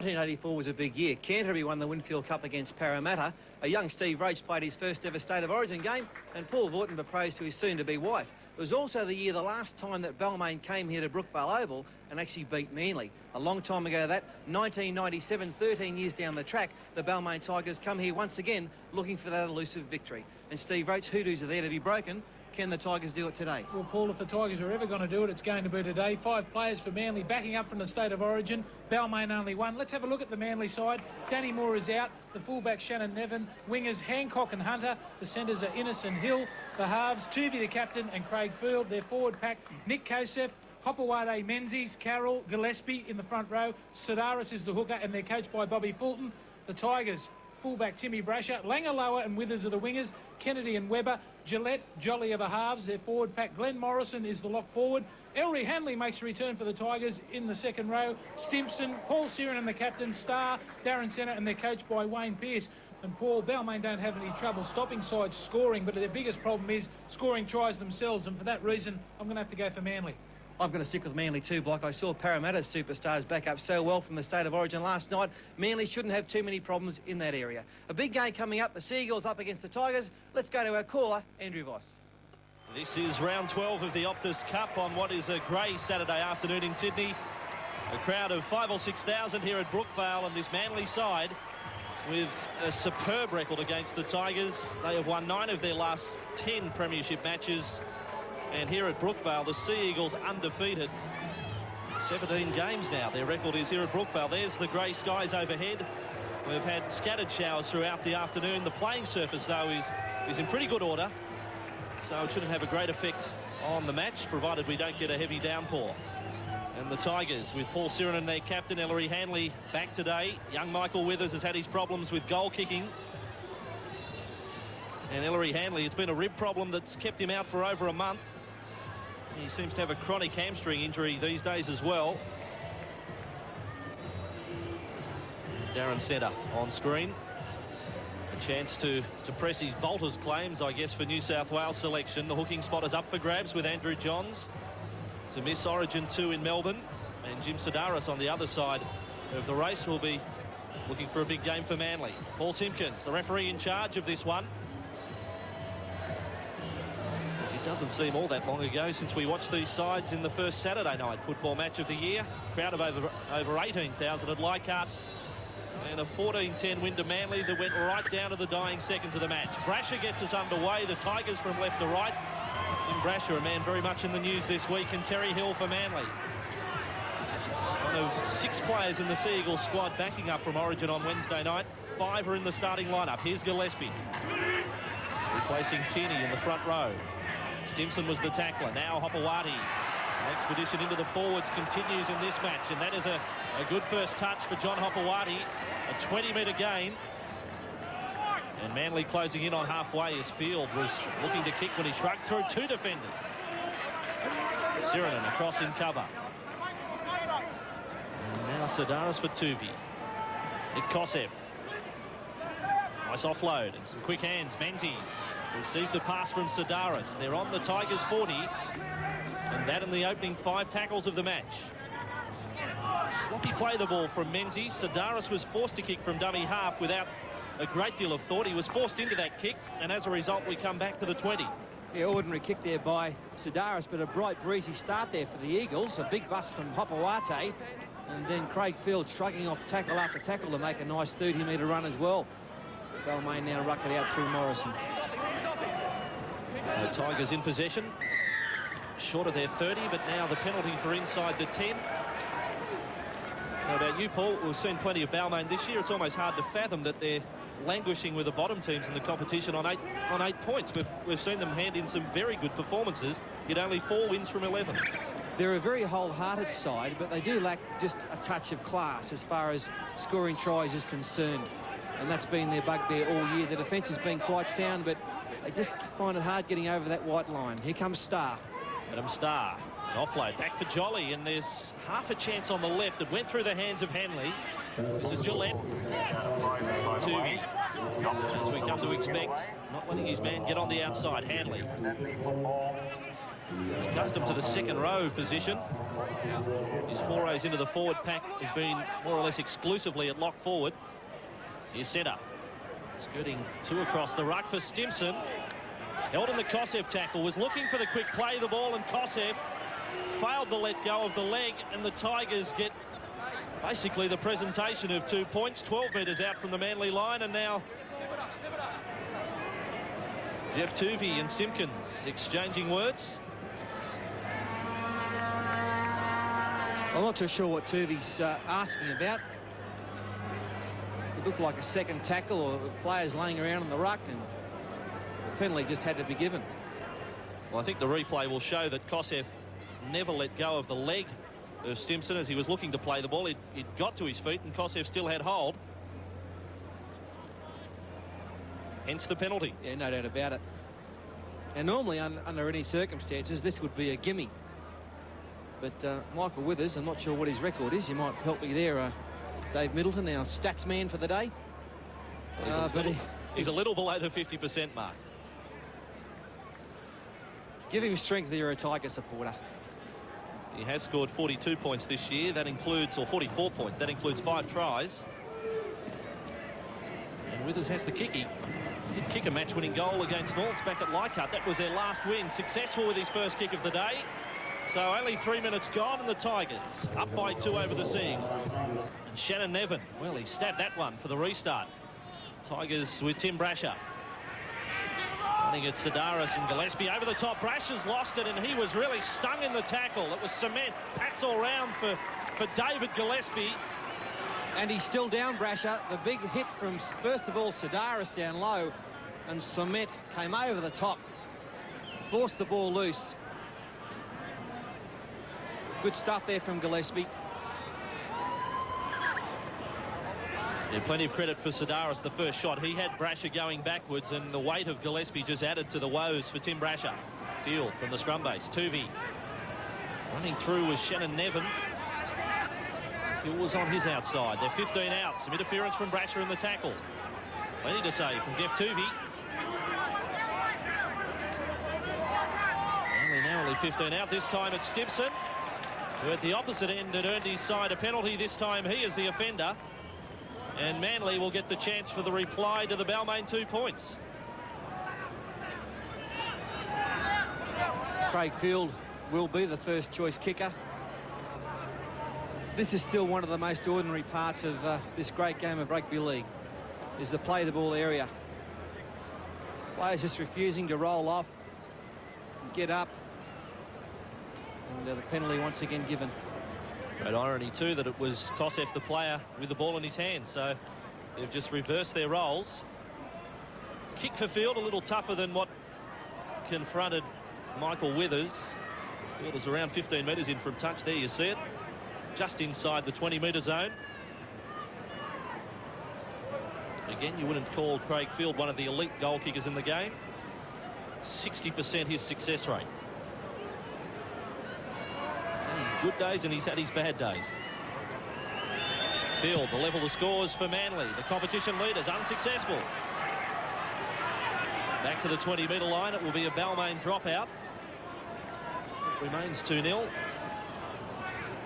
1984 was a big year. Canterbury won the Winfield Cup against Parramatta. A young Steve Roach played his first ever State of Origin game, and Paul Vaughton proposed to his soon-to-be wife. It was also the year the last time that Balmain came here to Brookvale Oval and actually beat Manly. A long time ago that, 1997, 13 years down the track, the Balmain Tigers come here once again looking for that elusive victory. And Steve Roach, hoodoos are there to be broken. Can the Tigers do it today? Well, Paul, if the Tigers are ever going to do it, it's going to be today. 5 players for Manly backing up from the State of Origin. Balmain only 1. Let's have a look at the Manly side. Danny Moore is out. The fullback, Shannon Nevin. Wingers, Hancock and Hunter. The centres are Innes and Hill. The halves, Tuvey the captain and Craig Field. Their forward pack, Nick Kosef, Hopewade, Menzies, Carroll, Gillespie in the front row. Sidaris is the hooker, and they're coached by Bobby Fulton. The Tigers, fullback Timmy Brasher, Langaloa and Withers are the wingers, Kennedy and Webber, Gillette, Jolly are the halves, their forward pack. Glenn Morrison is the lock forward. Ellery Hanley makes a return for the Tigers in the second row. Stimpson, Paul Siren and the captain, Starr, Darren Centre, and they're coached by Wayne Pearce. And Paul, Balmain don't have any trouble stopping sides scoring, but their biggest problem is scoring tries themselves, and for that reason, I'm going to have to go for Manly. I'm going to stick with Manly too, Block. I saw Parramatta's superstars back up so well from the State of Origin last night. Manly shouldn't have too many problems in that area. A big game coming up, the Seagulls up against the Tigers. Let's go to our caller, Andrew Voss. This is round 12 of the Optus Cup on what is a grey Saturday afternoon in Sydney. A crowd of 5,000 or 6,000 here at Brookvale, and this Manly side with a superb record against the Tigers. They have won 9 of their last 10 premiership matches. And here at Brookvale, the Sea Eagles undefeated. 17 games now, their record is here at Brookvale. There's the grey skies overhead. We've had scattered showers throughout the afternoon. The playing surface, though, is in pretty good order. So it shouldn't have a great effect on the match, provided we don't get a heavy downpour. And the Tigers, with Paul Siren and their captain, Ellery Hanley, back today. Young Michael Withers has had his problems with goal kicking. And Ellery Hanley, it's been a rib problem that's kept him out for over a month. He seems to have a chronic hamstring injury these days as well. Darren Centre on screen. A chance to press his bolter's claims, I guess, for New South Wales selection. The hooking spot is up for grabs with Andrew Johns to miss Origin 2 in Melbourne. And Jim Sidaris on the other side of the race will be looking for a big game for Manly. Paul Simpkins, the referee in charge of this one. It doesn't seem all that long ago since we watched these sides in the first Saturday night football match of the year. Crowd of over 18,000 at Leichhardt, and a 14-10 win to Manly that went right down to the dying seconds of the match. Brasher gets us underway. The Tigers from left to right. Tim Brasher, a man very much in the news this week, and Terry Hill for Manly. One of 6 players in the Sea Eagles squad backing up from Origin on Wednesday night. 5 are in the starting lineup. Here's Gillespie, replacing Tierney in the front row. Stimson was the tackler. Now Hopewade. Expedition into the forwards continues in this match, and that is a good first touch for John Hopewade. A 20-metre gain. And Manly closing in on halfway as Field was looking to kick when he shrugged through 2 defenders. Sirenen across in cover. And now Sidaris for Tuvey. Nick Kosef. Nice offload and some quick hands. Menzies received the pass from Sidaris. They're on the Tigers 40. And that in the opening 5 tackles of the match. Sloppy play the ball from Menzies. Sidaris was forced to kick from dummy half without a great deal of thought. He was forced into that kick, and as a result, we come back to the 20. Yeah, ordinary kick there by Sidaris, but a bright, breezy start there for the Eagles. A big bust from Hopewade, and then Craig Field shrugging off tackle after tackle to make a nice 30-metre run as well. Balmain now ruck it out through Morrison. So Tigers in possession. Short of their 30, but now the penalty for inside the 10. How about you, Paul? We've seen plenty of Balmain this year. It's almost hard to fathom that they're languishing with the bottom teams in the competition on eight points. We've seen them hand in some very good performances, yet only 4 wins from 11. They're a very wholehearted side, but they do lack just a touch of class as far as scoring tries is concerned. And that's been their bugbear all year. The defence has been quite sound, but they just find it hard getting over that white line. Here comes Starr. Adam Starr, an offload back for Jolly, and there's half a chance on the left. It went through the hands of Hanley. This is Gillette. Tuvey, as we come to expect, not letting his man get on the outside. Hanley. Accustomed to the second row position. His forays into the forward pack has been more or less exclusively at lock forward. Here's centre. Skirting two across the ruck for Stimson. Held in the Kosev tackle, was looking for the quick play of the ball, and Kosev failed to let go of the leg, and the Tigers get basically the presentation of 2 points, 12 metres out from the Manly line, and now Jeff Tuvey and Simpkins exchanging words. I'm not too sure what Tuvey's asking about. It looked like a second tackle or players laying around in the ruck, and the penalty just had to be given. Well, I think the replay will show that Kosev never let go of the leg of Stimson as he was looking to play the ball. It got to his feet, and Kosev still had hold. Hence the penalty. Yeah, no doubt about it. And normally, under any circumstances, this would be a gimme. But Michael Withers, I'm not sure what his record is. You might help me there, Dave Middleton, our stats man for the day. He's a little below the 50% mark. Give him strength if you're a Tiger supporter. He has scored 42 points this year. That includes, or 44 points. That includes 5 tries. And Withers has the kick. He did kick a match-winning goal against Norths back at Leichhardt. That was their last win. Successful with his first kick of the day. So only 3 minutes gone, and the Tigers up by 2 over the Seagulls. And Shannon Nevin, well, he stabbed that one for the restart. Tigers with Tim Brasher. Running at Sidaris and Gillespie over the top. Brasher's lost it, and he was really stung in the tackle. It was cement. Pats all round for David Gillespie. And he's still down, Brasher. The big hit from, first of all, Sidaris down low, and cement came over the top. Forced the ball loose. Good stuff there from Gillespie. Yeah, plenty of credit for Sidaris, the first shot. He had Brasher going backwards, and the weight of Gillespie just added to the woes for Tim Brasher. Field from the scrum base. Tuvey running through was Shannon Nevin. Hill was on his outside. They're 15 out. Some interference from Brasher in the tackle. Plenty to say from Jeff Tuvey. Manly now only 15 out. This time it's Stimson, who at the opposite end had earned his side a penalty. This time he is the offender. And Manly will get the chance for the reply to the Balmain 2 points. Craig Field will be the first choice kicker. This is still one of the most ordinary parts of this great game of rugby league, is the play the ball area. Players just refusing to roll off and get up. And the penalty once again given. Great irony too that it was Kosev the player with the ball in his hands, so they've just reversed their roles. Kick for Field, a little tougher than what confronted Michael Withers. Field is around 15 metres in from touch. There you see it, just inside the 20-metre zone. Again, you wouldn't call Craig Field one of the elite goal kickers in the game. 60% his success rate. Good days, and he's had his bad days. Field to level the scores for Manly. The competition leaders unsuccessful. Back to the 20-metre line. It will be a Balmain dropout. It remains 2-0.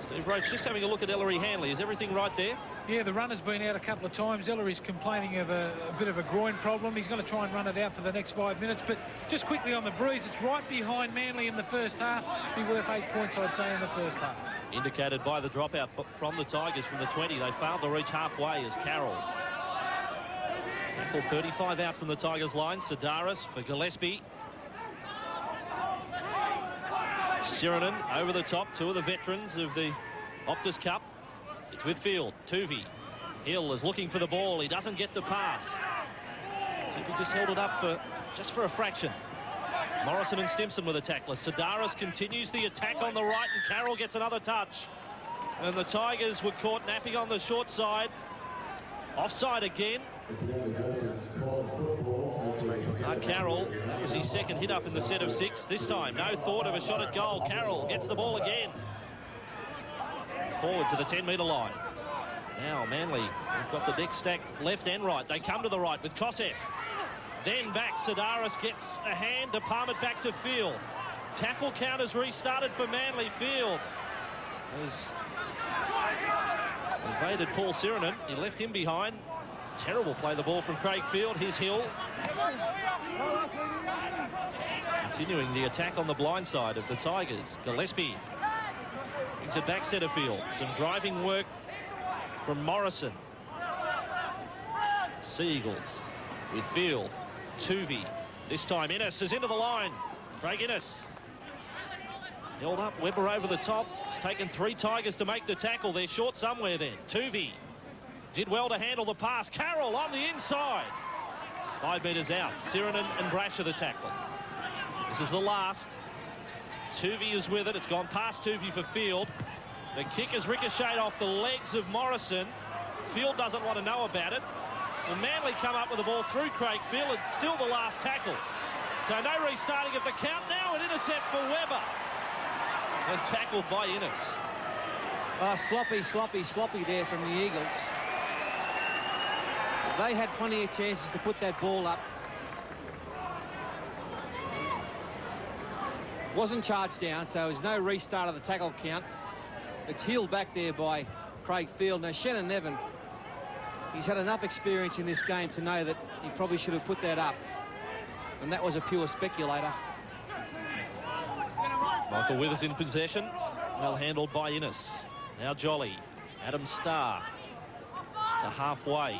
Steve Roach just having a look at Ellery Hanley. Is everything right there? Yeah, the runner's been out a couple of times. Ellery's complaining of a bit of a groin problem. He's going to try and run it out for the next 5 minutes. But just quickly on the breeze, it's right behind Manly in the first half. Be worth 8 points, I'd say, in the first half. Indicated by the dropout from the Tigers from the 20. They failed to reach halfway as Carroll. Tackle 35 out from the Tigers line. Sidaris for Gillespie. Sirenen over the top. 2 of the veterans of the Optus Cup. It's with Field. Tuvey. Hill is looking for the ball. He doesn't get the pass. Tuvey just held it up for a fraction. Morrison and Stimson with a tackler. Sidaris continues the attack on the right, and Carroll gets another touch. And the Tigers were caught napping on the short side. Offside again. Carroll, that was his second hit up in the set of 6. This time, no thought of a shot at goal. Carroll gets the ball again. Forward to the 10-metre line. Now Manly have got the deck stacked left and right. They come to the right with Kosev. Then back, Sidaris gets a hand to palm it back to Field. tackle count has restarted for Manly. Field has evaded Paul Sirenen. He left him behind. Terrible play the ball from Craig Field. His Hill. Continuing the attack on the blind side of the Tigers. Gillespie brings it back centre field. Some driving work from Morrison. Seagulls with Field. Tuvey. This time Innes is into the line. Craig Innes. Held up, Webber over the top. It's taken 3 Tigers to make the tackle. They're short somewhere then. Tuvey did well to handle the pass. Carroll on the inside. 5 metres out. Sirenen and Brash are the tacklers. This is the last. Tuvey is with it. It's gone past Tuvey for Field. The kick has ricocheted off the legs of Morrison. Field doesn't want to know about it. And Manly come up with the ball through Craig Field. It's still the last tackle. So no restarting of the count now. An intercept for Webber. And tackled by Innes. Sloppy there from the Eagles. They had plenty of chances to put that ball up. Wasn't charged down, so there's no restart of the tackle count. It's heeled back there by Craig Field. Now, Shannon Nevin, he's had enough experience in this game to know that he probably should have put that up. And that was a pure speculator. Michael Withers in possession. Well handled by Innes. Now Jolly. Adam Starr. To halfway.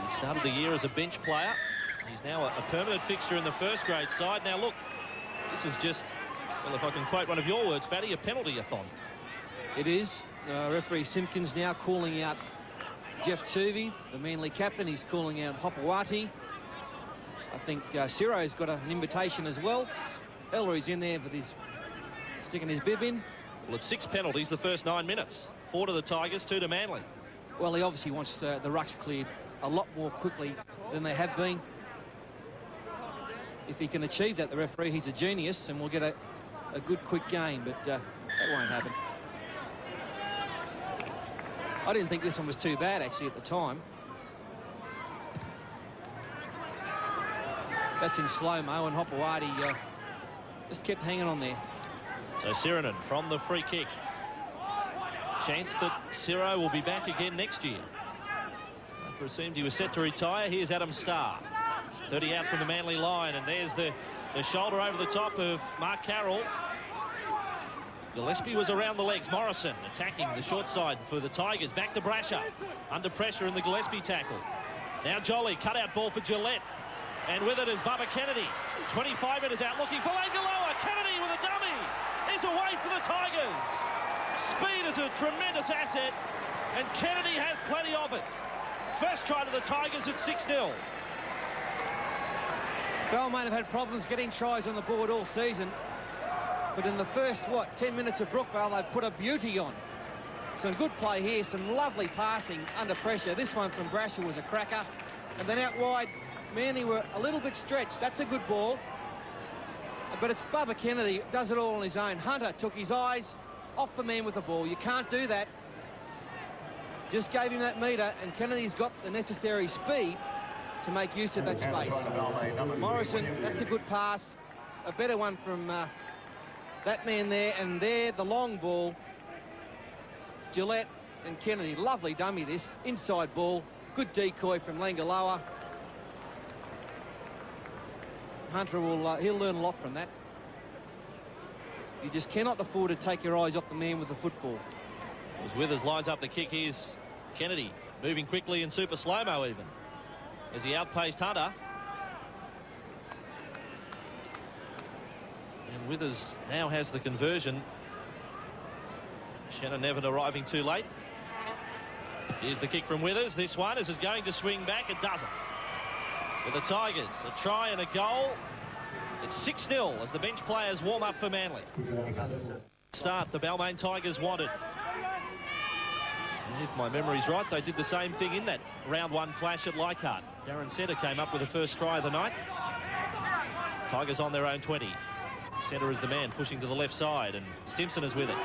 He started the year as a bench player. He's now a permanent fixture in the first grade side. Now look, this is just, well, if I can quote one of your words, Fatty, a penalty-a-thon. It is. Referee Simpkins now calling out Jeff Tuvey, the Manly captain. He's calling out Hopewati. I think Ciro's got an invitation as well. Ellery's in there with his sticking his bib in. Well, it's 6 penalties the first 9 minutes. 4 to the Tigers, 2 to Manly. Well, he obviously wants the rucks cleared a lot more quickly than they have been. If he can achieve that, the referee, he's a genius, and we'll get a good, quick game, but that won't happen. I didn't think this one was too bad, actually, at the time. That's in slow-mo, and Hopewati just kept hanging on there. So Sirenen from the free kick. Chance that Ciro will be back again next year. After it seemed he was set to retire, here's Adam Starr. 30 out from the Manly line, and there's the shoulder over the top of Mark Carroll. Gillespie was around the legs. Morrison attacking the short side for the Tigers. Back to Brasher. Under pressure in the Gillespie tackle. Now Jolly, cut-out ball for Gillette. And with it is Bubba Kennedy. 25 metres out, looking for Langaloa. Kennedy with a dummy. Is away for the Tigers. Speed is a tremendous asset, and Kennedy has plenty of it. First try to the Tigers at 6-0. Balmain have had problems getting tries on the board all season. But in the first, 10 minutes of Brookvale, they've put a beauty on. Some good play here, some lovely passing under pressure. This one from Brasher was a cracker. And then out wide, Manly were a little bit stretched. That's a good ball. But it's Bubba Kennedy, does it all on his own. Hunter took his eyes off the man with the ball. You can't do that. Just gave him that metre, and Kennedy's got the necessary speed to make use of that space. Morrison, that's a good pass. A better one from that man there, and there, the long ball. Gillette and Kennedy, lovely dummy this. Inside ball, good decoy from Langaloa. Hunter will, he'll learn a lot from that. You just cannot afford to take your eyes off the man with the football. As Withers lines up the kick, here's Kennedy moving quickly in super slow-mo even, as he outpaced Hunter. And Withers now has the conversion. Shannon Nevin arriving too late. Here's the kick from Withers. This one is going to swing back. It doesn't. For the Tigers, a try and a goal. It's 6-0 as the bench players warm up for Manly. Start the Balmain Tigers wanted. And if my memory's right, they did the same thing in that round 1 clash at Leichhardt. Darren Centre came up with the first try of the night. Tigers on their own 20. Centre is the man pushing to the left side, and Stimson is with it.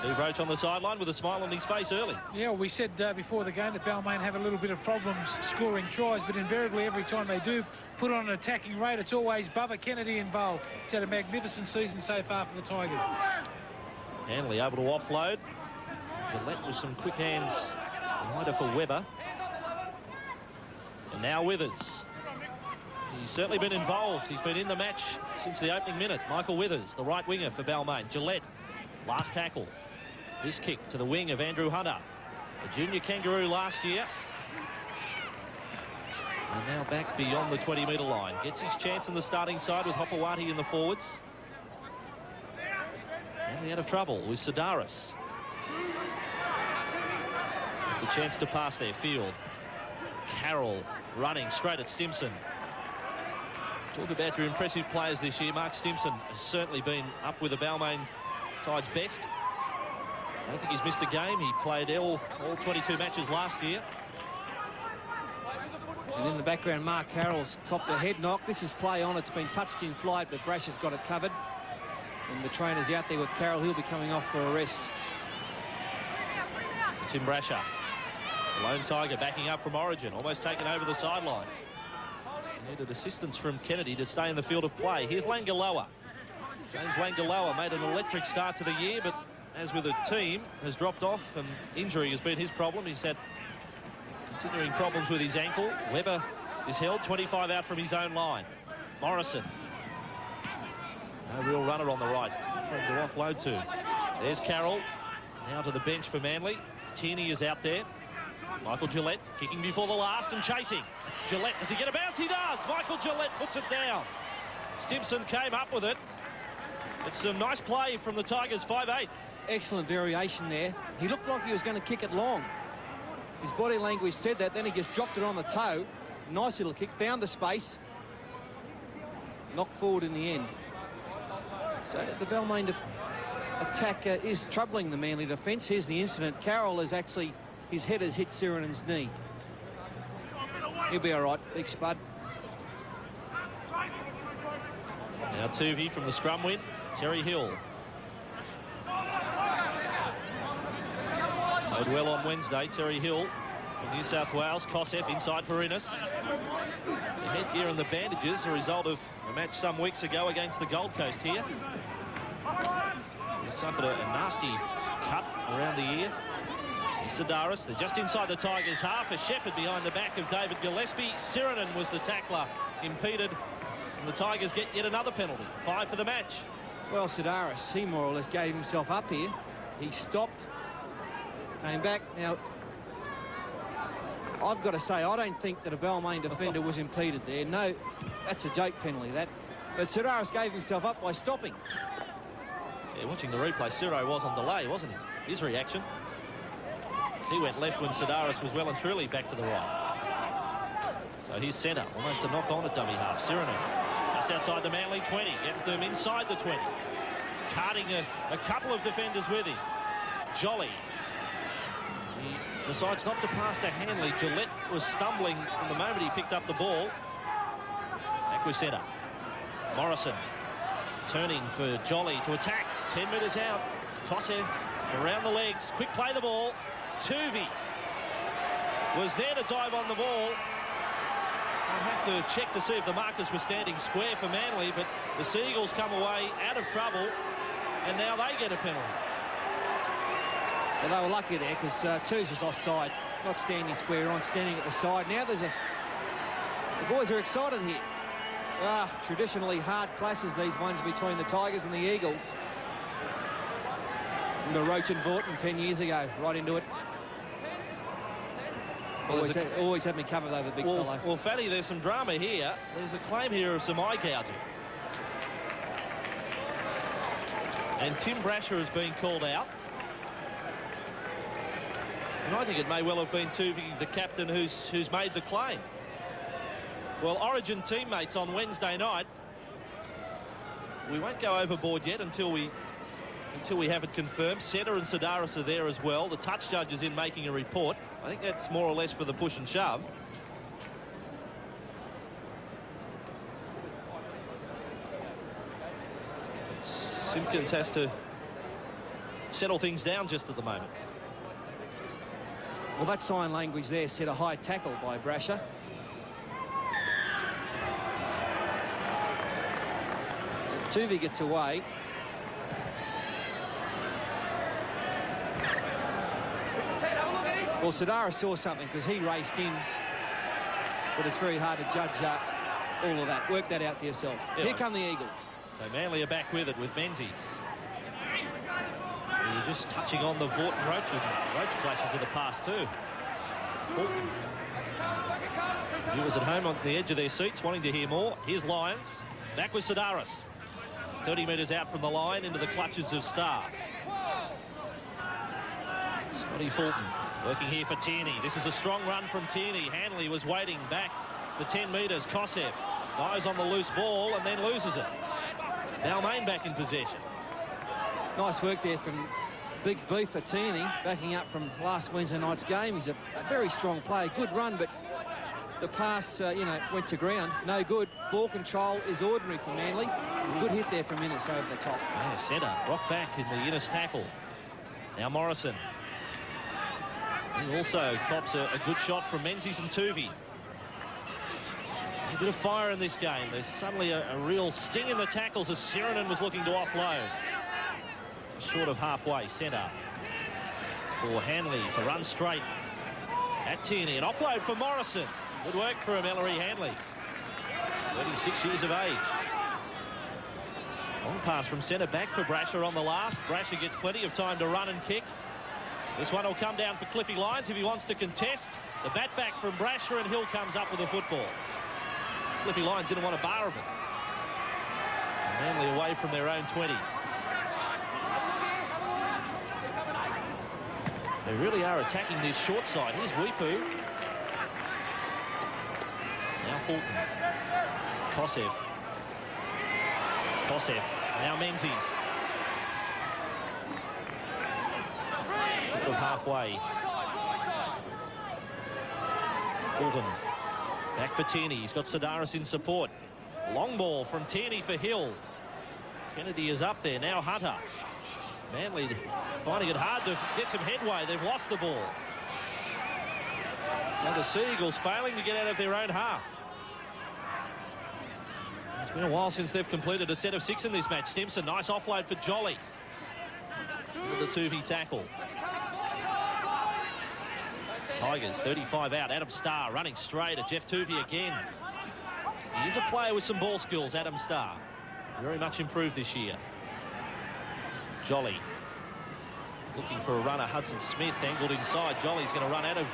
Steve Roach on the sideline with a smile on his face early. Yeah, well, we said before the game that Balmain have a little bit of problems scoring tries, but invariably every time they do put on an attacking rate, it's always Bubba Kennedy involved. He's had a magnificent season so far for the Tigers. Hanley able to offload. Gillette with some quick hands. Wider for Webber. And now Withers. He's certainly been involved. He's been in the match since the opening minute. Michael Withers, the right winger for Balmain. Gillette, last tackle. This kick to the wing of Andrew Hunter, the junior kangaroo last year. And now back beyond the 20-metre line. Gets his chance in the starting side with Hopewati in the forwards. And he out of trouble with Sidaris. The chance to pass there, Field. Carroll running straight at Stimson. Talk about your impressive players this year. Mark Stimson has certainly been up with the Balmain side's best. I don't think he's missed a game. He played all 22 matches last year. And in the background, Mark Carroll's copped a head knock. This is play on. It's been touched in flight, but Brash has got it covered. And the trainer's out there with Carroll. He'll be coming off for a rest. Tim Brasher, the lone Tiger, backing up from Origin, almost taken over the sideline. He needed assistance from Kennedy to stay in the field of play. Here's Langaloa. James Langaloa made an electric start to the year, but as with the team, has dropped off, and injury has been his problem. He's had continuing problems with his ankle. Webber is held 25 out from his own line. Morrison. No real runner on the right to offload to. There's Carroll. Now to the bench for Manly. Tierney is out there. Michael Gillette kicking before the last and chasing. Gillette, does he get a bounce? He does. Michael Gillette puts it down. Stimson came up with it. It's some nice play from the Tigers, 5'8". Excellent variation there. He looked like he was going to kick it long. His body language said that. Then he just dropped it on the toe. Nice little kick. Found the space. Knocked forward in the end. So the Balmain attack is troubling the Manly defence. Here's the incident. Carroll is actually, his head has hit Sirenen's knee. He'll be all right, big spud. Now Tuvey from the scrum win. Terry Hill. Played well on Wednesday. Terry Hill from New South Wales. Kosef inside for Innes. The headgear and the bandages, a result of a match some weeks ago against the Gold Coast here. He suffered a nasty cut around the ear. Sidaris, they're just inside the Tigers' half. A shepherd behind the back of David Gillespie. Sirenen was the tackler, impeded, and the Tigers get yet another penalty. 5 for the match. Well, Sidaris, he more or less gave himself up here. He stopped, came back. Now, I've got to say, I don't think that a Balmain defender was impeded there. No, that's a joke penalty, that. But Sidaris gave himself up by stopping. Yeah, watching the replay, Siro was on delay, wasn't he? His reaction. He went left when Sidaris was well and truly back to the right. So here's centre, almost a knock on at dummy half. Sirenen just outside the Manly 20, gets them inside the 20. Carting a couple of defenders with him. Jolly. He decides not to pass to Hanley. Gillette was stumbling from the moment he picked up the ball. Back with centre. Morrison turning for Jolly to attack. 10 metres out. Kosef around the legs. Quick play the ball. Tuvey was there to dive on the ball. I'll have to check to see if the markers were standing square for Manly, but the Seagulls come away out of trouble, and now they get a penalty. Well, they were lucky there because Tuvey was offside, not standing square on, standing at the side. Now there's the boys are excited here. Traditionally hard clashes, these ones between the Tigers and the Eagles. Remember Roach and Vaughton 10 years ago, right into it. Well, always had me covered over the big fellow. Well, Fatty, there's some drama here. There's a claim here of some eye gouging. And Tim Brasher has been called out. And I think it may well have been Tuvey, the captain, who's made the claim. Well, Origin teammates on Wednesday night. We won't go overboard yet until we have it confirmed. Centre and Sidaris are there as well. The touch judge is in making a report. I think that's more or less for the push and shove. Simpkins has to settle things down just at the moment. Well, that sign language there said a high tackle by Brasher. Tuvey gets away. Well, Sadara saw something because he raced in, but it's very hard to judge all of that. Work that out for yourself. Yeah. Here come the Eagles. So Manly are back with it with Menzies. You're just touching on the Vorton-Roach and Roach clashes of the past too. Fulton. Viewers at home on the edge of their seats wanting to hear more. Here's Lyons. Back with Sedaris. 30 metres out from the line into the clutches of Starr. Scotty Fulton working here for Tierney. This is a strong run from Tierney. Hanley was waiting back the 10 metres. Kosef dives on the loose ball and then loses it. Balmain back in possession. Nice work there from Big Beef for Tierney, backing up from last Wednesday night's game. He's a very strong player. Good run, but the pass, went to ground. No good. Ball control is ordinary for Manly. Good hit there from Innes over the top. Yeah, Setter rock back in the Innes tackle. Now Morrison. He also cops a good shot from Menzies and Tuvey. A bit of fire in this game. There's suddenly a real sting in the tackles as Sirenen was looking to offload. Short of halfway. Centre for Hanley to run straight at Tierney. An offload for Morrison. Good work for Ellery Hanley. 36 years of age. Long pass from centre back for Brasher on the last. Brasher gets plenty of time to run and kick. This one will come down for Cliffy Lyons if he wants to contest. The bat back from Brasher and Hill comes up with a football. Cliffy Lyons didn't want a bar of it. And Manly away from their own 20. They really are attacking this short side. Here's Weepu. Now Fulton. Kosef. Now Menzies. Short of halfway. Fulton. Back for Tierney. He's got Sedaris in support. Long ball from Tierney for Hill. Kennedy is up there. Now Hunter. Manly finding it hard to get some headway. They've lost the ball. So the Sea Eagles failing to get out of their own half. It's been a while since they've completed a set of 6 in this match. Stimson, nice offload for Jolly. With the Tuvey tackle. Tigers 35 out. Adam Starr running straight at Jeff Tuvey again. He is a player with some ball skills, Adam Starr. Very much improved this year. Jolly looking for a runner. Hudson Smith angled inside. Jolly's going to run out of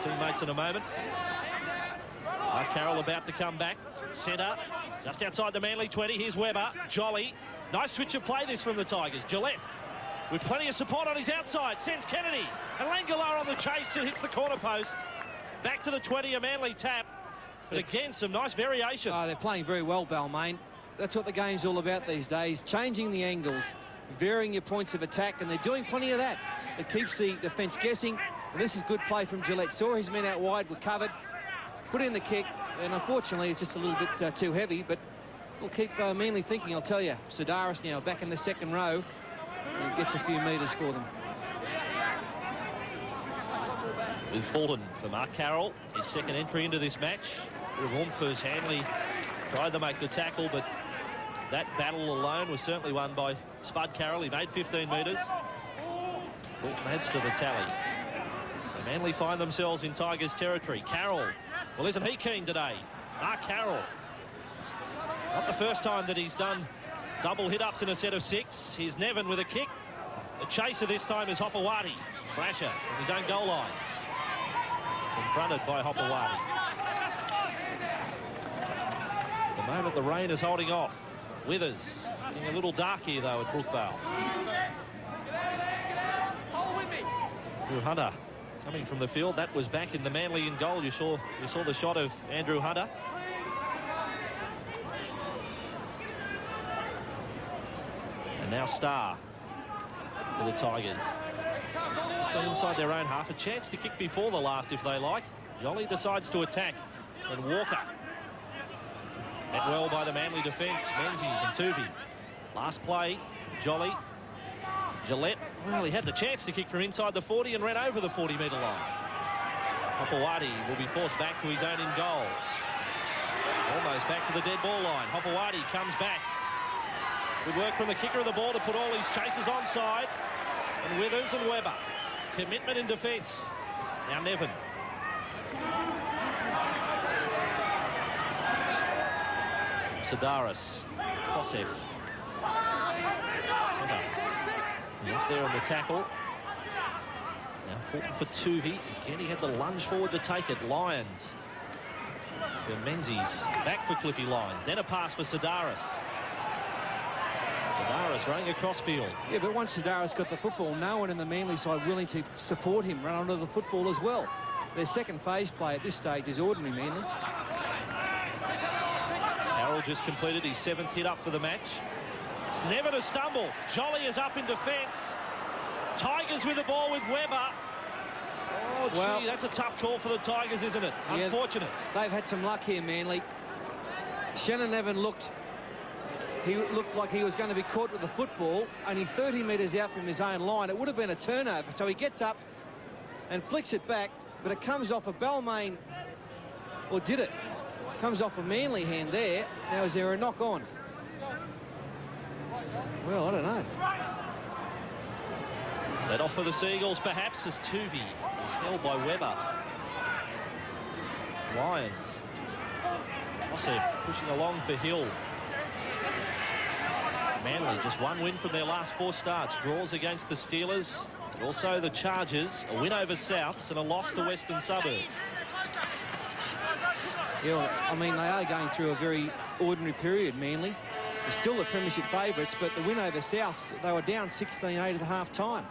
teammates in a moment. Carroll about to come back. Centre just outside the Manly 20. Here's Webber. Jolly. Nice switch of play this from the Tigers. Gillette with plenty of support on his outside. Sends Kennedy. And Langala on the chase and hits the corner post. Back to the 20. A Manly tap. But again, some nice variation. They're playing very well, Balmain. That's what the game's all about these days. Changing the angles. Varying your points of attack, and they're doing plenty of that. It keeps the defence guessing, and this is good play from Gillette. Saw his men out wide, were covered, put in the kick, and unfortunately it's just a little bit too heavy, but it'll keep Manly thinking, I'll tell you. Sedaris now back in the second row, and gets a few metres for them. With Fulton for Mark Carroll, his second entry into this match. Warmth Hanley tried to make the tackle, but that battle alone was certainly won by Spud Carroll. He made 15 metres. Fulton adds to the tally. So Manly find themselves in Tigers territory. Carroll, well, isn't he keen today? Mark Carroll. Not the first time that he's done double hit-ups in a set of 6. Here's Nevin with a kick. The chaser this time is Hopewadi. Brasher from his own goal line. Confronted by Hopewadi. At the moment, the rain is holding off. Withers getting a little dark here though at Brookvale. Andrew Hunter coming from the field. That was back in the Manly in goal. You saw the shot of Andrew Hunter. And now Starr for the Tigers. Just inside their own half. A chance to kick before the last if they like. Jolly decides to attack. And Walker. Met well by the Manly defence. Menzies and Tuvey. Last play, Jolly. Gillette Well, he had the chance to kick from inside the 40 and ran over the 40-metre line. Hopewadi will be forced back to his own in goal. Almost back to the dead ball line. Hopewadi comes back. Good work from the kicker of the ball to put all his chasers onside. And Withers and Webber. Commitment in defence. Now Nevin. Sidaris. Kosev. Centre. Up there on the tackle. Now Fulton for Tuvey. Again, he had the lunge forward to take it. Lyons. For Menzies. Back for Cliffy Lyons. Then a pass for Sidaris. Sidaris running across field. Yeah, but once Sidaris got the football, no one in the Manly side willing to support him, run onto the football as well. Their second phase play at this stage is ordinary, Manly. Carroll just completed his 7th hit up for the match. It's never to stumble. Jolly is up in defence. Tigers with the ball with Webber. Oh, gee, well, that's a tough call for the Tigers, isn't it? Yeah, unfortunate. They've had some luck here, Manly. Shannon Nevin looked like he was going to be caught with the football, only 30 metres out from his own line. It would have been a turnover, so he gets up and flicks it back, but it comes off a Balmain, or did it? Comes off a Manly hand there. Now, is there a knock on? Well, I don't know. Let off for the Seagulls, perhaps, as Tuvey is held by Webber. Lyons. Kosev pushing along for Hill. Manly just one win from their last 4 starts. Draws against the Steelers, but also the Chargers. A win over Souths and a loss to Western Suburbs. Yeah, I mean, they are going through a very ordinary period, Manly. They're still the premiership favourites, but the win over Souths, they were down 16-8 at half-time.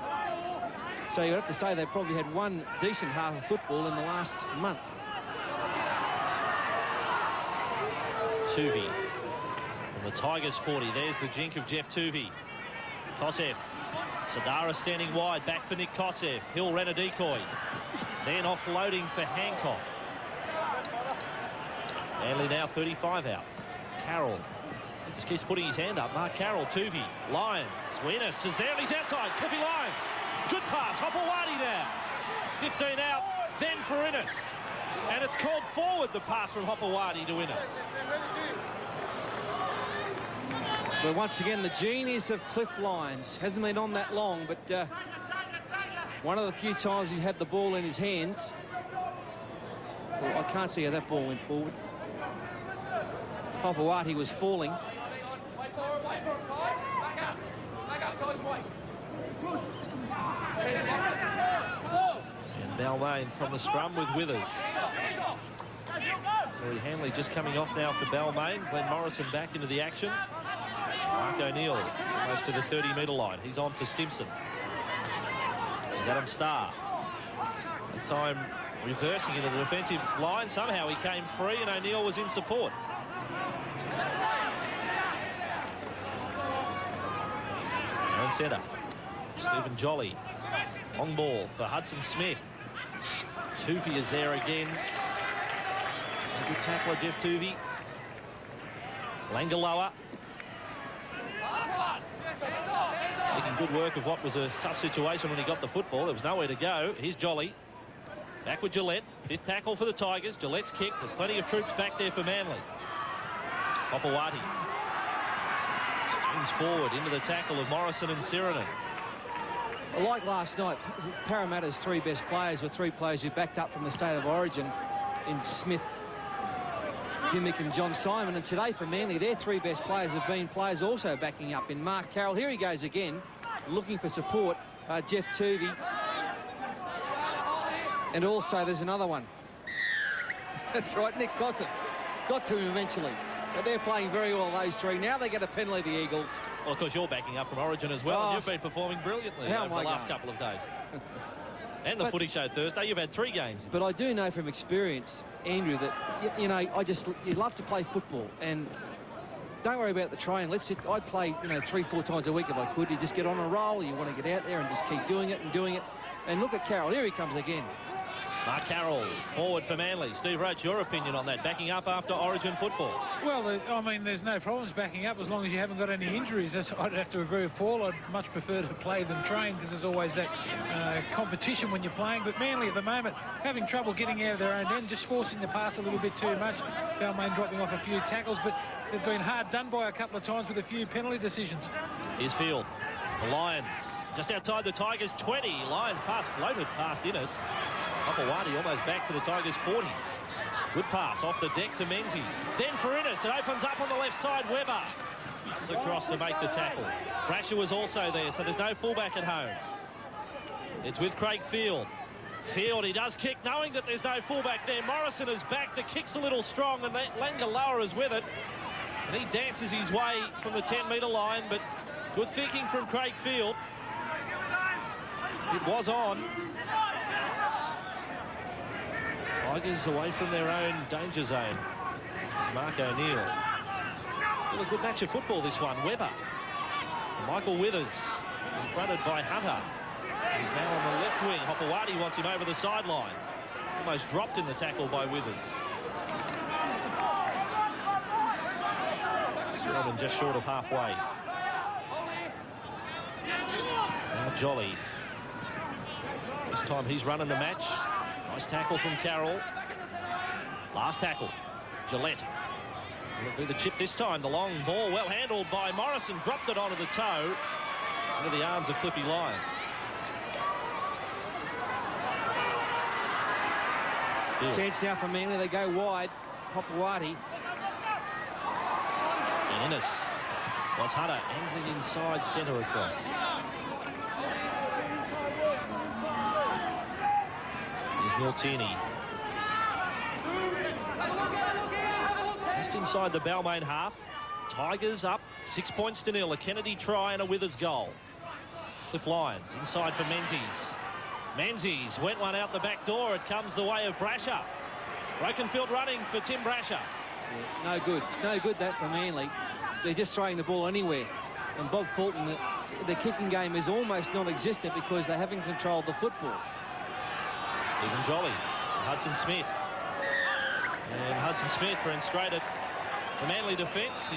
So you'd have to say they probably had one decent half of football in the last month. Tuvey. On the Tigers 40, there's the jink of Jeff Tuvey. Kosev. Sidaris standing wide, back for Nick Kosev. Hill ran a decoy. Then offloading for Hancock. Manly now 35 out. Carroll. He just keeps putting his hand up. Mark Carroll, Tuvey. Lyons. Winners is there. He's outside. Cliffy Lyons. Good pass. Hopewadi now. 15 out. Then for Innes. And it's called forward, the pass from Hopewadi to Innes. But once again, the genius of Cliff Lyons. Hasn't been on that long, but one of the few times he's had the ball in his hands. Well, I can't see how that ball went forward. Hopewadi was falling. And Balmain from the scrum with Withers. Corey Hanley just coming off now for Balmain. Glenn Morrison back into the action. Mark O'Neill almost to the 30-metre line. He's on for Stimson. There's Adam Starr. That time reversing into the defensive line. Somehow he came free and O'Neill was in support. On centre, Stephen Jolly. Long ball for Hudson Smith. Tuvey is there again. He's a good tackler, Jeff Tuvey. Langaloa. Making good work of what was a tough situation when he got the football. There was nowhere to go. Here's Jolly. Back with Gillette. 5th tackle for the Tigers. Gillette's kick. There's plenty of troops back there for Manly. Hopewadi steams forward into the tackle of Morrison and Sirenen. Like last night, Parramatta's 3 best players were 3 players who backed up from the state of origin in Smith, Dimmick and John Simon. And today for Manly, their 3 best players have been players also backing up in Mark Carroll. Here he goes again, looking for support. Jeff Tuvey. And also there's another one. That's right, Nick Kosev. Got to him eventually. But they're playing very well, those 3. Now they get a penalty, the Eagles. Well, of course, you're backing up from Origin as well, and you've been performing brilliantly over the last couple of days. And the footy show Thursday, you've had 3 games. But I do know from experience, Andrew, that, you know, you love to play football. And don't worry about the train. I'd play, 3-4 times a week if I could. You just get on a roll. You want to get out there and just keep doing it and doing it. And look at Carroll. Here he comes again. Mark Carroll, forward for Manly. Steve Roach, your opinion on that, backing up after Origin football? Well, I mean, there's no problems backing up as long as you haven't got any injuries. I'd have to agree with Paul. I'd much prefer to play than train because there's always that competition when you're playing. But Manly at the moment having trouble getting out of their own end, just forcing the pass a little bit too much. Balmain dropping off a few tackles, but they've been hard done by a couple of times with a few penalty decisions. Here's Field. The Lions just outside the Tigers 20. Lions pass floated past Innes. Opawati almost back to the Tigers 40. Good pass off the deck to Menzies. Then for Innes, it opens up on the left side. Webber comes across to make the tackle. Brasher was also there, so there's no fullback at home. It's with Craig Field. Field, he does kick, knowing that there's no fullback there. Morrison is back. The kick's a little strong, and Langaloa is with it. And he dances his way from the 10-metre line, but good thinking from Craig Field. It was on. Tigers away from their own danger zone. Mark O'Neill. Still a good match of football, this one. Webber. Michael Withers, confronted by Hunter. He's now on the left wing. Hopawati wants him over the sideline. Almost dropped in the tackle by Withers. Sheridan just short of halfway. Now Jolly. This time he's running the match. Nice tackle from Carroll. Last tackle. Gillette. Will it be the chip this time? The long ball well handled by Morrison. Dropped it onto the toe. Into the arms of Cliffy Lyons. Chance now for Manly. They go wide. Hopawati. And Innes. What's Hunter angling inside centre across. Here's Miltini. Just inside the Balmain half. Tigers up 6 points to 0. A Kennedy try and a Withers goal. Cliff Lyons inside for Menzies. Menzies went one out the back door. It comes the way of Brasher. Brokenfield running for Tim Brasher. Yeah, no good. No good that for Manly. They're just throwing the ball anywhere. And Bob Fulton, the kicking game is almost non-existent because they haven't controlled the football. Even Jolly. Hudson Smith. And Hudson Smith ran straight at the Manly defence.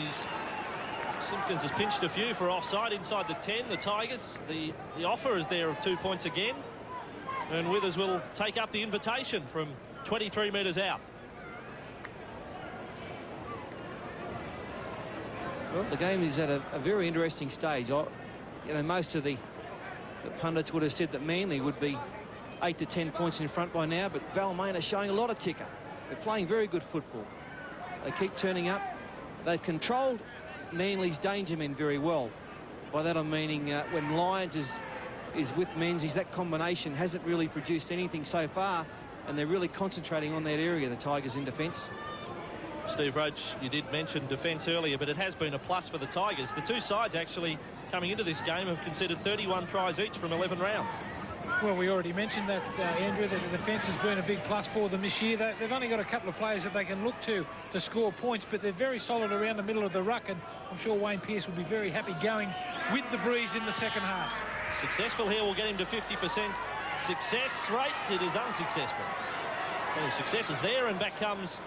Simpkins has pinched a few for offside inside the 10. The Tigers, the offer is there of 2 points again. And Withers will take up the invitation from 23 metres out. Well, the game is at a very interesting stage. You know, most of the pundits would have said that Manly would be 8 to 10 points in front by now, but Balmain are showing a lot of ticker. They're playing very good football. They keep turning up. They've controlled Manly's danger men very well. By that I'm meaning when Lyons is with Menzies, that combination hasn't really produced anything so far, and they're really concentrating on that area, the Tigers in defence. Steve Roach, you did mention defence earlier, but it has been a plus for the Tigers. The two sides actually coming into this game have conceded 31 tries each from 11 rounds. Well, we already mentioned that, Andrew, that the defence has been a big plus for them this year. They've only got a couple of players that they can look to score points, but they're very solid around the middle of the ruck, and I'm sure Wayne Pearce will be very happy going with the breeze in the second half. Successful here will get him to 50% success rate. It is unsuccessful. So success is there, and back comes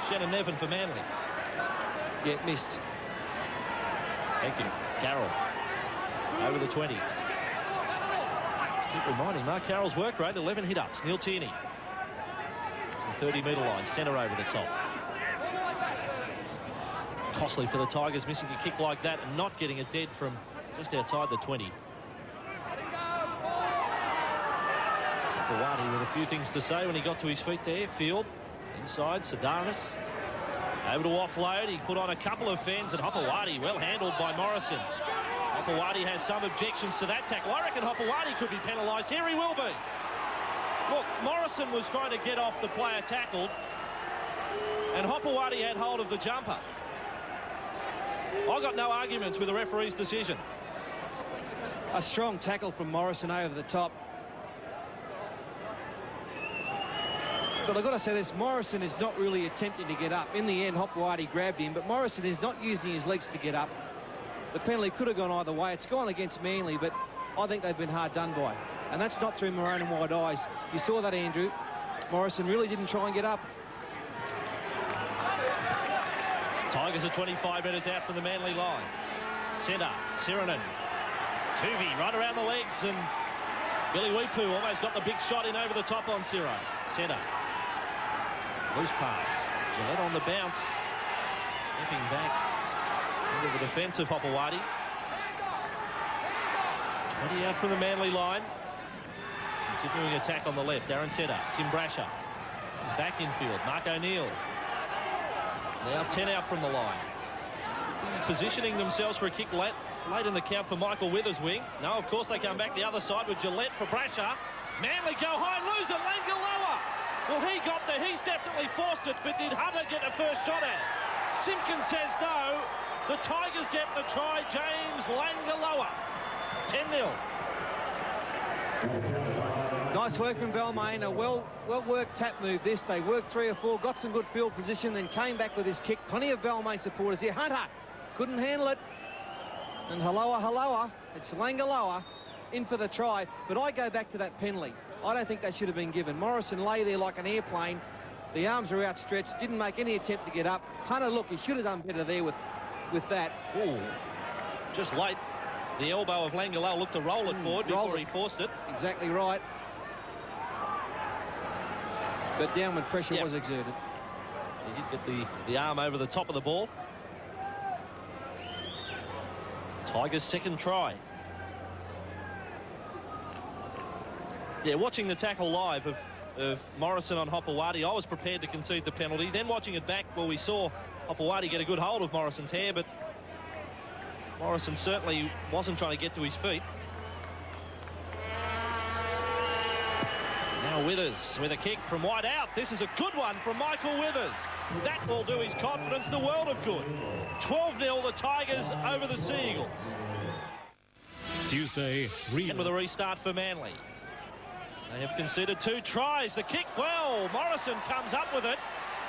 Shannon Nevin for Manly. Yeah, missed. Thank you. Carroll over the 20. Let's keep reminding Mark Carroll's work rate, 11 hit-ups. Neil Tierney. The 30-metre line, centre over the top. Costly for the Tigers, missing a kick like that and not getting it dead from just outside the 20. Kawati with a few things to say when he got to his feet there. Field inside, Sedaris over to offload. He put on a couple of fends, and Hopawati well handled by Morrison. Hopawati has some objections to that tackle. I reckon Hopawati could be penalised. Here he will be. Look, Morrison was trying to get off the player tackled, and Hopawati had hold of the jumper. I got no arguments with the referee's decision. A strong tackle from Morrison over the top. But I've got to say this, Morrison is not really attempting to get up. In the end, Hopawati grabbed him, but Morrison is not using his legs to get up. The penalty could have gone either way. It's gone against Manly, but I think they've been hard done by. And that's not through maroon and white eyes. You saw that, Andrew. Morrison really didn't try and get up. Tigers are 25 metres out from the Manly line. Centre, Sirinen. Tuvey right around the legs, and Billy Weepu almost got the big shot in over the top on Ciro. Centre. Loose pass. Gillette on the bounce. Stepping back into the defence of Hopewadi. 20 out from the Manly line. Continuing attack on the left. Aaron Centre. Tim Brasher. He's back infield. Mark O'Neill. Now 10 out from the line. Positioning themselves for a kick late in the count for Michael Withers' wing. No, of course they come back the other side with Gillette for Brasher. Manly go high and lose it. Langaloa. Well, he got there. He's definitely forced it, but did Hunter get a first shot at it? Simpkins says no. The Tigers get the try. James Langaloa. 10-0. Nice work from Balmain. A well-worked tap move this. They worked 3 or 4, got some good field position, then came back with his kick. Plenty of Balmain supporters here. Hunter couldn't handle it. And Haloa, it's Langaloa in for the try. But I go back to that penalty. I don't think that should have been given. Morrison lay there like an airplane. The arms were outstretched, didn't make any attempt to get up. Hunter, look, he should have done better there with that. Ooh, just late. The elbow of Langaloa looked to roll it forward before he forced it. Exactly right. But downward pressure was exerted. He did get the arm over the top of the ball. Tigers' second try. Yeah, watching the tackle live of Morrison on Hopewadi, I was prepared to concede the penalty. Then watching it back, well, we saw Hopewadi get a good hold of Morrison's hair, but Morrison certainly wasn't trying to get to his feet. Now Withers with a kick from wide out. This is a good one from Michael Withers. That will do his confidence the world of good. 12-0 the Tigers over the Seagulls. Tuesday, and with a restart for Manly. They have conceded 2 tries. The kick, well, Morrison comes up with it.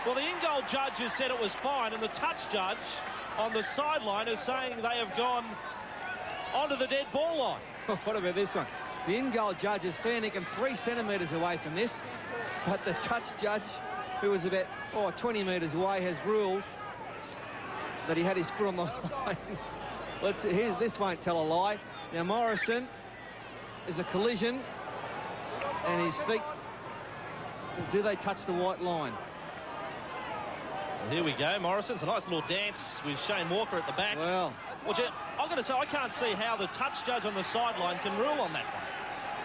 Well, the in-goal judge has said it was fine, and the touch judge on the sideline is saying they have gone onto the dead ball line. What about this one? The in-goal judge is fair nicking 3 centimetres away from this, but the touch judge, who was about 20 metres away, has ruled that he had his foot on the line. This won't tell a lie. Now Morrison is a collision, and his feet, do they touch the white line? Well, here we go. Morrison's a nice little dance with Shane Walker at the back. Well, I'm going to say I can't see how the touch judge on the sideline can rule on that one,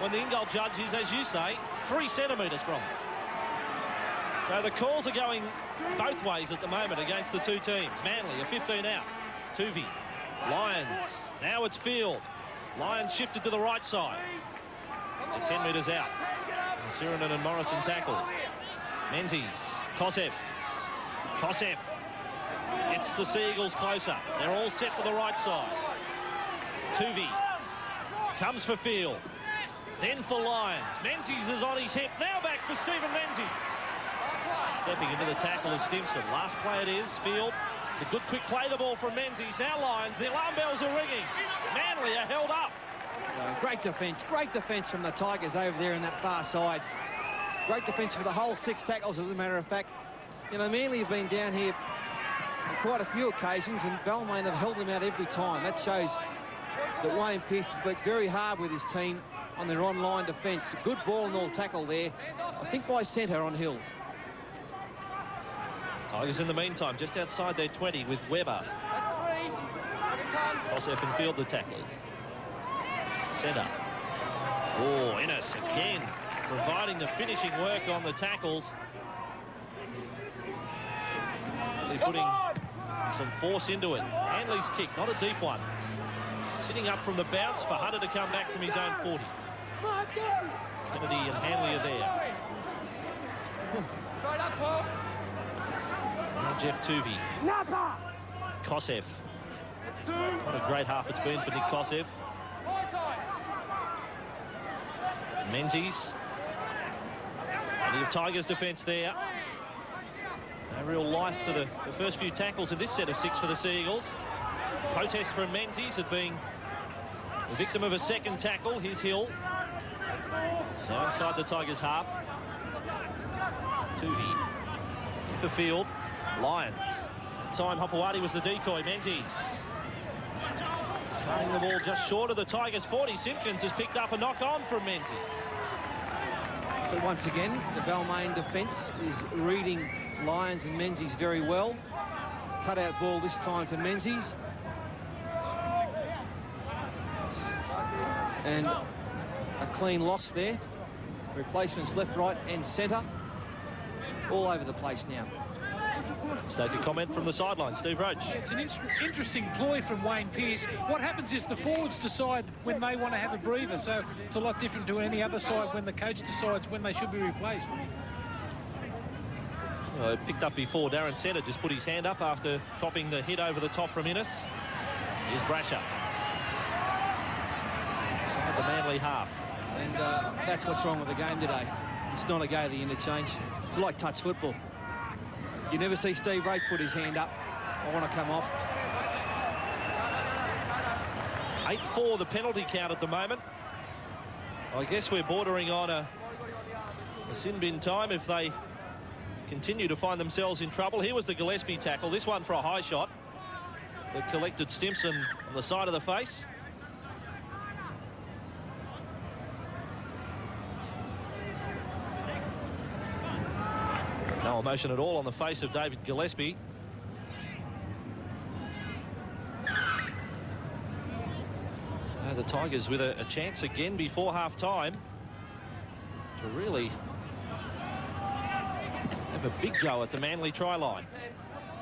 when the in-goal judge is, as you say, 3 centimetres from it. So the calls are going both ways at the moment against the 2 teams. Manly, a 15 out. Tuvey, Lions, now it's Field. Lions shifted to the right side. They're 10 metres out. And Sirinen and Morrison tackle. Menzies, Koseff. It's the Seagulls closer. They're all set to the right side. Tuvey comes for Field. Then for Lions. Menzies is on his hip. Now back for Stephen Menzies. Stepping into the tackle of Stimson. Last play it is. Field. It's a good quick play the ball from Menzies. Now Lions. The alarm bells are ringing. Manly are held up. Great defence from the Tigers over there in that far side. Great defence for the whole 6 tackles, as a matter of fact. You know, Manly have been down here on quite a few occasions, and Balmain have held them out every time. That shows that Wayne Pearce has worked very hard with his team on their online defence. A good ball and all tackle there, I think by centre on Hill. Tigers in the meantime just outside their 20 with Webber. Koseff and Field the tacklers. Centre. Oh, Ennis again providing the finishing work on the tackles. Really putting some force into it. Hanley's kick, not a deep one. Sitting up from the bounce for Hunter to come back from his own 40. Kennedy and Hanley are there. Now Jeff Tuvey. Koseff. What a great half it's been for Nick Koseff. Menzies. Plenty of Tigers defence there. No real life to the first few tackles in this set of 6 for the Seagulls. Protest from Menzies at being the victim of a second tackle. Here's Hill. Now inside the Tigers half. Tuvey for field. Lions. That time Hopewadi was the decoy. Menzies cutting the ball just short of the Tigers' 40. Simpkins has picked up a knock-on from Menzies. But once again, the Balmain defence is reading Lyons and Menzies very well. Cut-out ball this time to Menzies. And a clean loss there. Replacements left, right and centre. All over the place now. Let's take a comment from the sideline. Steve Roach. It's an interesting ploy from Wayne Pearce. What happens is the forwards decide when they want to have a breather, so it's a lot different to any other side when the coach decides when they should be replaced. Picked up before. Darren Centre just put his hand up after copying the hit over the top from Innes. Here's Brasher. Inside the Manly half. And that's what's wrong with the game today. It's not a go of the interchange. It's like touch football. You never see Steve Wraith put his hand up. I want to come off. 8-4 the penalty count at the moment. I guess we're bordering on a sin bin time if they continue to find themselves in trouble. Here was the Gillespie tackle. This one for a high shot that collected Stimson on the side of the face. No emotion at all on the face of David Gillespie. The Tigers with a chance again before half-time to really have a big go at the Manly try line.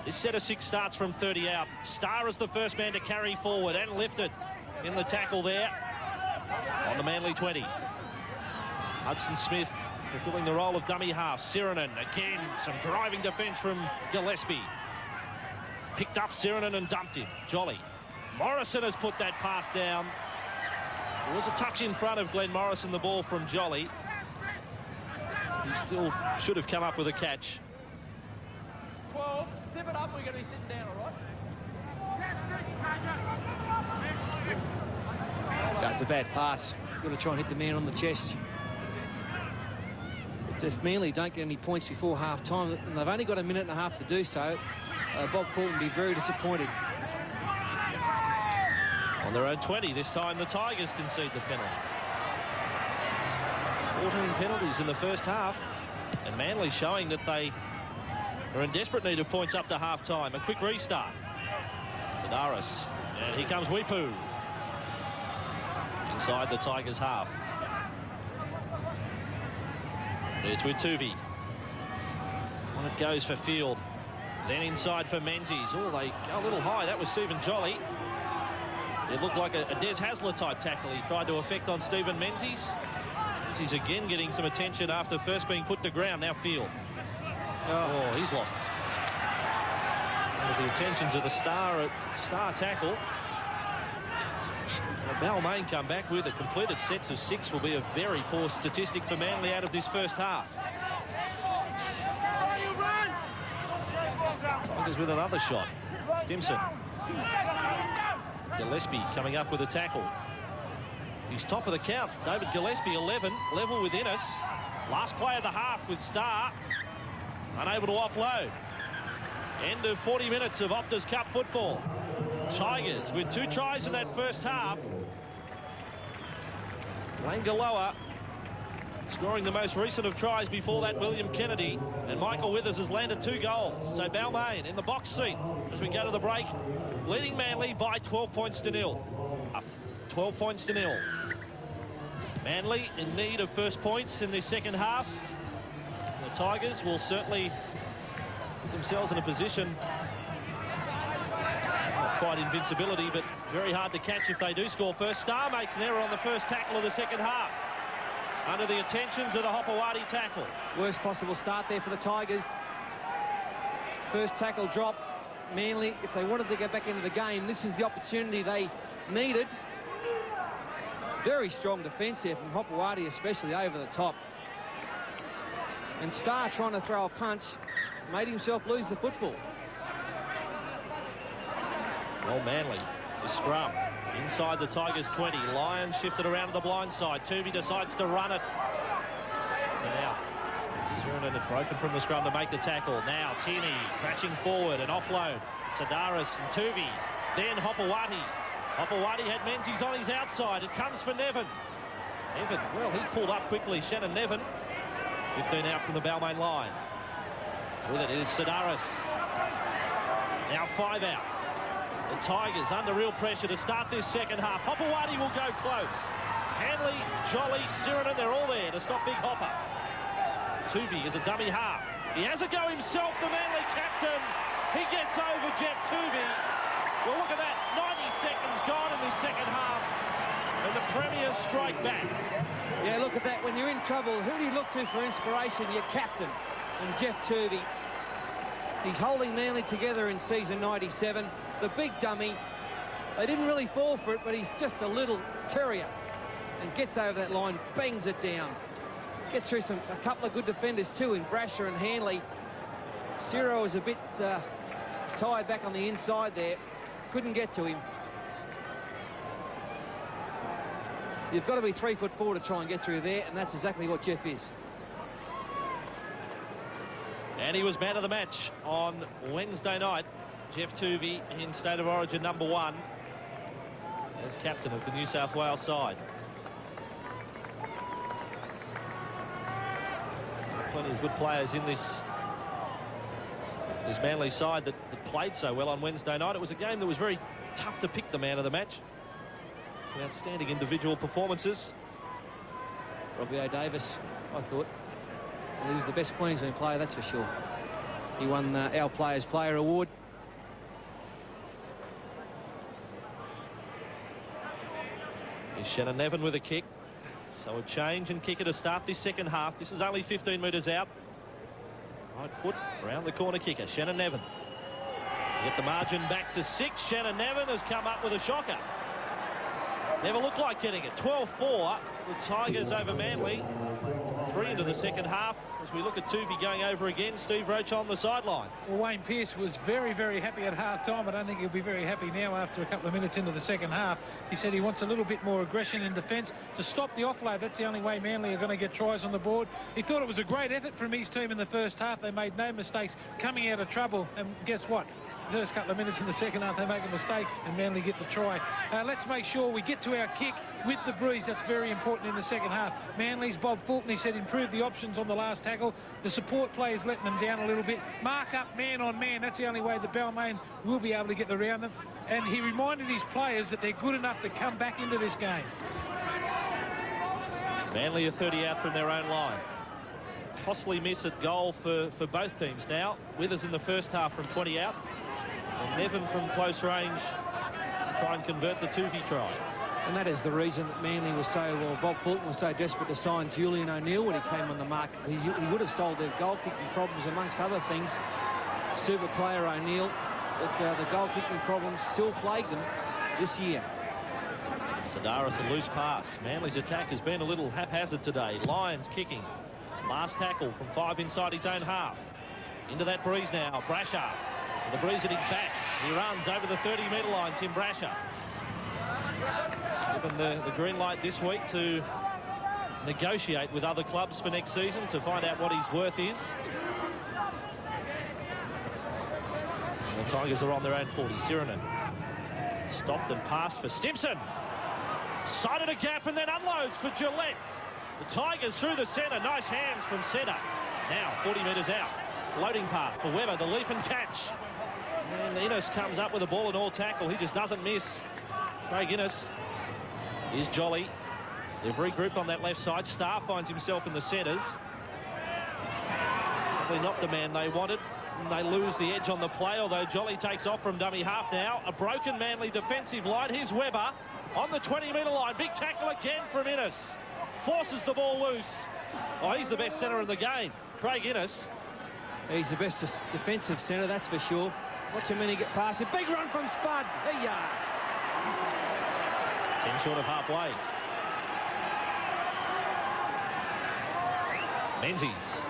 This set of 6 starts from 30 out. Starr is the first man to carry forward and lift it in the tackle there on the Manly 20. Hudson Smith fulfilling the role of dummy half. Sirenen again, some driving defence from Gillespie. Picked up Sirenen and dumped him. Jolly. Morrison has put that pass down. There was a touch in front of Glenn Morrison, the ball from Jolly. He still should have come up with a catch. 12, zip it up, we're going to be sitting down, all right? That's a bad pass. Got to try and hit the man on the chest. If Manly don't get any points before half-time, and they've only got a minute and a half to do so, Bob Fulton will be very disappointed. On their own 20, this time the Tigers concede the penalty. 14 penalties in the first half, and Manly showing that they are in desperate need of points up to half-time. A quick restart. Zadaris, and here comes Wipu. Inside the Tigers half. It's with Tuvey. On it goes for Field. Then inside for Menzies. Oh, they go a little high. That was Stephen Jolly. It looked like a Des Hasler type tackle he tried to effect on Stephen Menzies. Menzies again getting some attention after first being put to ground. Now Field. Oh, he's lost it. Under the attentions of the star tackle. Balmain come back with a completed sets of 6 will be a very poor statistic for Manly out of this first half. Tigers with another shot. Stimson. Gillespie coming up with a tackle. He's top of the count. David Gillespie 11, level with Innes. Last play of the half with Starr. Unable to offload. End of 40 minutes of Optus Cup football. Tigers with 2 tries in that first half. Langaloa scoring the most recent of tries before that, William Kennedy. And Michael Withers has landed 2 goals. So Balmain in the box seat as we go to the break, leading Manly by 12 points to 0. 12 points to 0. Manly in need of first points in this second half. The Tigers will certainly put themselves in a position, not quite invincibility, but very hard to catch if they do score first. Starr makes an error on the first tackle of the second half. Under the attentions of the Hopewadi tackle. Worst possible start there for the Tigers. First tackle drop. Manly, if they wanted to get back into the game, this is the opportunity they needed. Very strong defence here from Hopewadi, especially over the top. And Starr trying to throw a punch made himself lose the football. Well, Manly, the scrum inside the Tigers 20. Lions shifted around to the blind side. Tuvey decides to run it. So now, Nevin had broken from the scrum to make the tackle. Now Tierney crashing forward, an offload. Sedaris and Tuvi. Then Hopewadi. Hopewadi had Menzies on his outside. It comes for Nevin. Nevin, well, he pulled up quickly. Shannon Nevin, 15 out from the Balmain line. With it is Sedaris. Now 5 out. The Tigers under real pressure to start this second half. Hopewadi will go close. Hanley, Jolly, Sirinen, they're all there to stop Big Hopper. Tuvi is a dummy half. He has a go himself, the Manly captain. He gets over Jeff Tuvi. Well, look at that. 90 seconds gone in the second half. And the Premiers strike back. Yeah, look at that. When you're in trouble, who do you look to for inspiration? Your captain. And Jeff Tuvi. He's holding Manly together in season 97. The big dummy. They didn't really fall for it, but he's just a little terrier. And gets over that line, bangs it down. Gets through a couple of good defenders too in Brasher and Hanley. Ciro is a bit tired back on the inside there. Couldn't get to him. You've got to be 3'4" to try and get through there, and that's exactly what Jeff is. And he was man of the match on Wednesday night. Jeff Tuvi in State of Origin #1 as captain of the New South Wales side. Plenty of good players in this Manly side that played so well on Wednesday night. It was a game that was very tough to pick the man of the match. Some outstanding individual performances. Robbie O'Davis, I thought. Well, he was the best Queensland player, that's for sure. He won our Players Player Award. Is Shannon Nevin with a kick. So a change and kicker to start this second half. This is only 15 metres out. Right foot around the corner kicker, Shannon Nevin. Get the margin back to 6. Shannon Nevin has come up with a shocker. Never looked like getting it. 12-4. The Tigers over Manly. 3 into the second half as we look at Tuvi going over again. Steve Roach on the sideline. Well, Wayne Pearce was very, very happy at half-time. I don't think he'll be very happy now after a couple of minutes into the second half. He said he wants a little bit more aggression in defence to stop the offload. That's the only way Manly are going to get tries on the board. He thought it was a great effort from his team in the first half. They made no mistakes coming out of trouble. And guess what? First couple of minutes in the second half, they make a mistake and Manly get the try. Let's make sure we get to our kick with the breeze. That's very important in the second half. Manly's Bob Fulton, he said, improve the options on the last tackle. The support players letting them down a little bit. Mark up man on man. That's the only way that Balmain will be able to get around them. And he reminded his players that they're good enough to come back into this game. Manly are 30 out from their own line. Costly miss at goal for both teams now. Withers in the first half from 20 out. And Nevin from close range to try and convert the Tuvi try. And that is the reason that Manly was so, well, Bob Fulton was so desperate to sign Julian O'Neill when he came on the market. He would have solved their goal-kicking problems amongst other things. Super player O'Neill, but the goal-kicking problems still plague them this year. Sedaris a loose pass. Manly's attack has been a little haphazard today. Lyons kicking. Last tackle from 5 inside his own half. Into that breeze now. Brasher. The breeze at his back. He runs over the 30-metre line, Tim Brasher. Given the green light this week to negotiate with other clubs for next season to find out what his worth is. And the Tigers are on their own 40. Sirinen stopped and passed for Stimson. Sighted a gap and then unloads for Gillette. The Tigers through the centre. Nice hands from centre. Now 40 metres out. Floating pass for Webber, the leap and catch. And Innes comes up with a ball and all tackle. He just doesn't miss. Craig Innes is jolly. They've regrouped on that left side. Starr finds himself in the centres. Probably not the man they wanted. And they lose the edge on the play, although Jolly takes off from dummy half now. A broken Manly defensive line. Here's Webber on the 20-metre line. Big tackle again from Innes. Forces the ball loose. Oh, he's the best centre in the game. Craig Innes. He's the best defensive centre, that's for sure. Watch him when he get past it. Big run from Spud. There you are. 10 short of halfway. Menzies.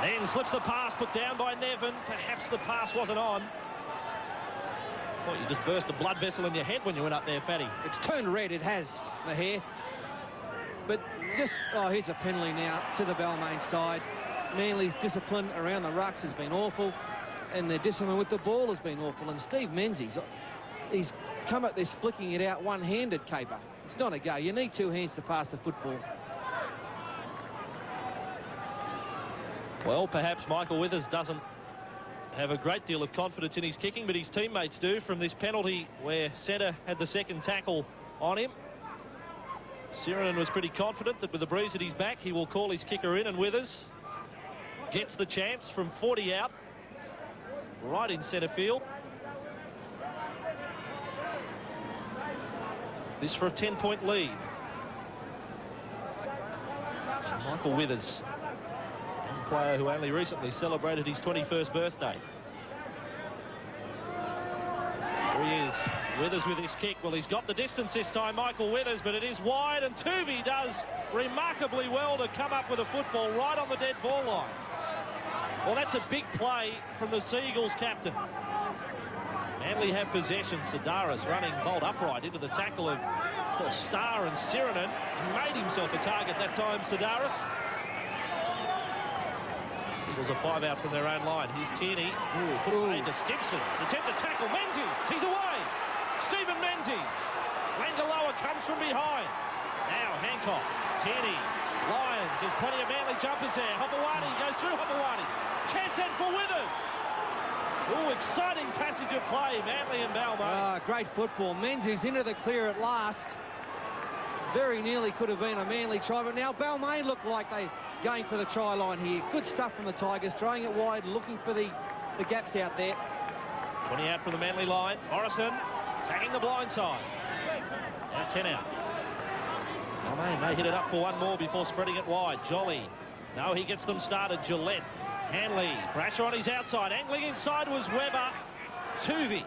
Then slips the pass, put down by Nevin. Perhaps the pass wasn't on. Thought you just burst a blood vessel in your head when you went up there, Fatty. It's turned red, it has, the hair. But just, oh, here's a penalty now to the Balmain side. Manly's discipline around the rucks has been awful, and their discipline with the ball has been awful. And Steve Menzies, he's come at this flicking it out one-handed caper. It's not a go. You need two hands to pass the football. Well, perhaps Michael Withers doesn't have a great deal of confidence in his kicking, but his teammates do from this penalty where centre had the second tackle on him. Sirinen was pretty confident that with the breeze at his back, he will call his kicker in, and Withers gets the chance from 40 out, right in centre field. This for a 10-point lead. And Michael Withers, a player who only recently celebrated his 21st birthday. There he is, Withers with his kick. Well, he's got the distance this time, Michael Withers, but it is wide, and Tuvey does remarkably well to come up with a football right on the dead ball line. Well, that's a big play from the Seagulls captain. Manly have possession. Sidaris running bolt upright into the tackle of Starr and Sirinen. He made himself a target that time, Sidaris. Seagulls are 5 out from their own line. Here's Tierney. Put it into Stimson. Attempt to tackle Menzies. He's away. Stephen Menzies. Langaloa comes from behind. Now Hancock. Tierney. Lyons. There's plenty of Manly jumpers there. Hopewadi goes through Hopewadi. Chance then for Withers. Oh, exciting passage of play, Manly and Balmain. Great football. Menzies into the clear at last. Very nearly could have been a Manly try, but now Balmain look like they going for the try line here. Good stuff from the Tigers, throwing it wide, looking for the gaps out there. 20 out from the Manly line. Morrison tagging the blind side. Now 10 out. Balmain may hit it up for one more before spreading it wide. Jolly. No, he gets them started. Gillette. Hanley, Brasher on his outside, angling inside was Webber. Tuvey.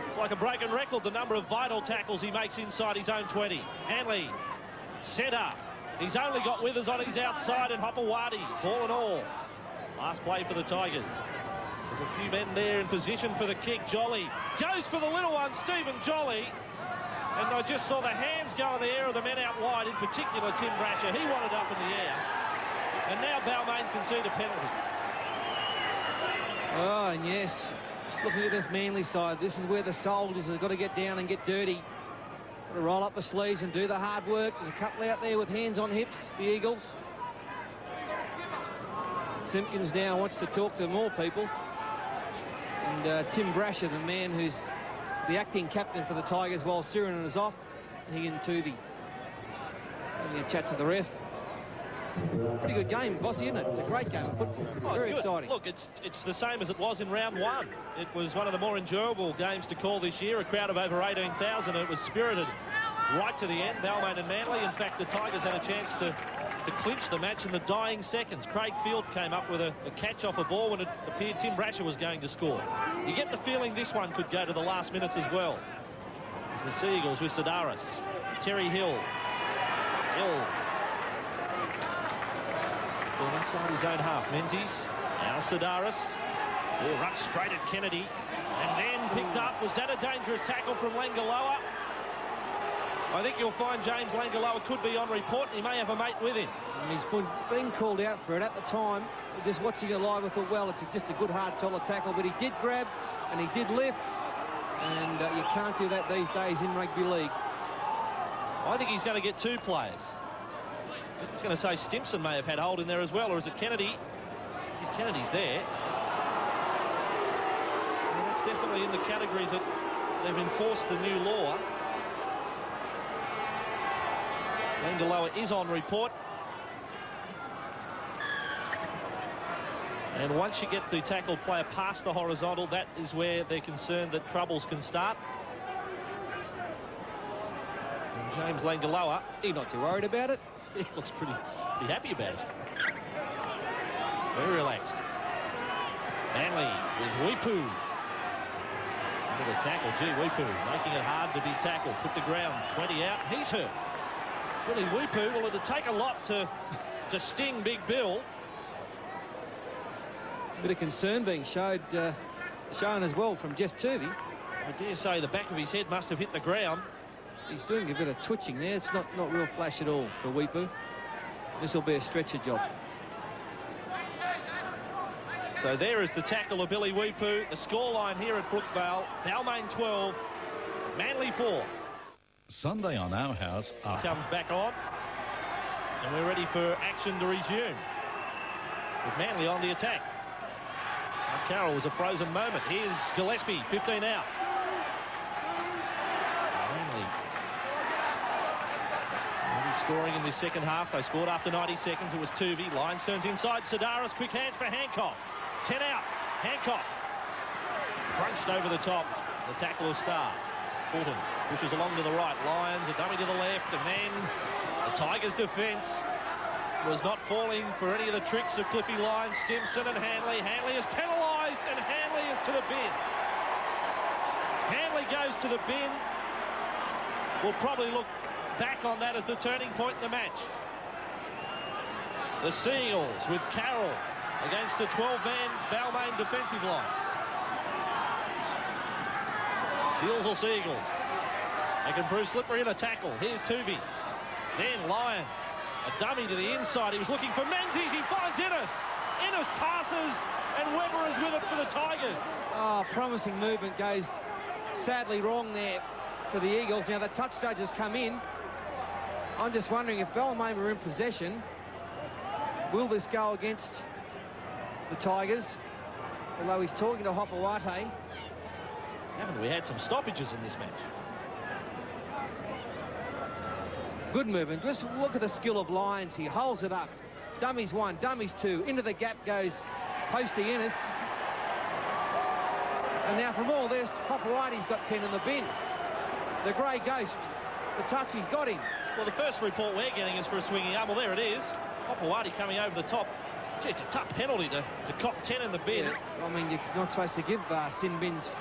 It's like a broken record, the number of vital tackles he makes inside his own 20. Hanley, centre. He's only got Withers on his outside and Hopewadi, ball and all. Last play for the Tigers. There's a few men there in position for the kick. Jolly goes for the little one, Stephen Jolly. And I just saw the hands go in the air of the men out wide, in particular Tim Brasher. He wanted up in the air. And now Balmain concede a penalty. Oh, and yes, just looking at this Manly side, this is where the soldiers have got to get down and get dirty. Got to roll up the sleeves and do the hard work. There's a couple out there with hands on hips, the Eagles. Simpkins now wants to talk to more people. And Tim Brasher, the man who's the acting captain for the Tigers while Sirinen is off, he and Tuvey having a chat to the ref. Pretty good game, Bossy, isn't it? It's a great game of football. Very exciting. Look, it's the same as it was in round one. It was one of the more enjoyable games to call this year. A crowd of over 18,000. It was spirited right to the end. Balmain and Manly. In fact, the Tigers had a chance to clinch the match in the dying seconds. Craig Field came up with a catch off a ball when it appeared Tim Brasher was going to score. You get the feeling this one could go to the last minutes as well. It's the Seagulls with Sidaris. Terry Hill. Inside his own half. Menzies. Now Sidaris. Oh, runs straight at Kennedy. And then picked up. Was that a dangerous tackle from Langaloa? I think you'll find James Langaloa could be on report. He may have a mate with him. And he's been called out for it at the time. Just watching it live, I thought, well, it's just a good, hard, solid tackle. But he did grab and he did lift. And you can't do that these days in rugby league. I think he's going to get two players. I was going to say Stimson may have had hold in there as well, or is it Kennedy? Kennedy's there. Well, that's definitely in the category that they've enforced the new law. Langaloa is on report. And once you get the tackle player past the horizontal, that is where they're concerned that troubles can start. And James Langaloa, He's not too worried about it. he looks pretty happy about it. Very relaxed. Manly with Wipu. Into the tackle. Gee, Wipu making it hard to be tackled. Put the ground 20 out. He's hurt. Billy Wipu, well, it'd take a lot to sting Big Bill. Bit of concern being shown as well from Jeff Tuvey. I dare say the back of his head must have hit the ground. He's doing a bit of twitching there. It's not real flash at all for Wipu. This will be a stretcher job. So there is the tackle of Billy Weepu. The scoreline here at Brookvale, Balmain 12, Manly 4. Sunday on Our House. Comes back on, and we're ready for action to resume with Manly on the attack. Now, Carroll was a frozen moment. Here's Gillespie, 15 out. Manly maybe scoring in the second half. They scored after 90 seconds. It was Tuvey. Lyons turns inside. Sedaris, quick hands for Hancock. 10 out. Hancock crunched over the top. The tackle of Starr. Fulton pushes along to the right. Lyons, a dummy to the left, and then the Tigers' defence was not falling for any of the tricks of Cliffy Lyons. Stimson and Hanley. Hanley is penalised, and Hanley is to the bin. Hanley goes to the bin. We'll probably look back on that as the turning point in the match. The Seagulls with Carroll against a 12-man Balmain defensive line. Seals or Seagulls? They can prove slippery in a tackle. Here's Tuvey. Then Lyons. A dummy to the inside. He was looking for Menzies. He finds Innes. Innes passes, and Webber is with it for the Tigers. Oh, promising movement goes sadly wrong there for the Eagles. Now the touch judges come in. I'm just wondering if Balmain were in possession, will this go against the Tigers? Although he's talking to Hopawate. Haven't we had some stoppages in this match? Good movement. Just look at the skill of Lyons. He holds it up. Dummies one, dummies two. Into the gap goes Posty Innes. And now from all this, Hopoate's got 10 in the bin. The grey ghost. The touch, he's got him. Well, the first report we're getting is for a swinging arm. Well, there it is. Hopawate coming over the top. Gee, it's a tough penalty to cop 10 in the bin. Yeah, I mean, you're not supposed to give sin bins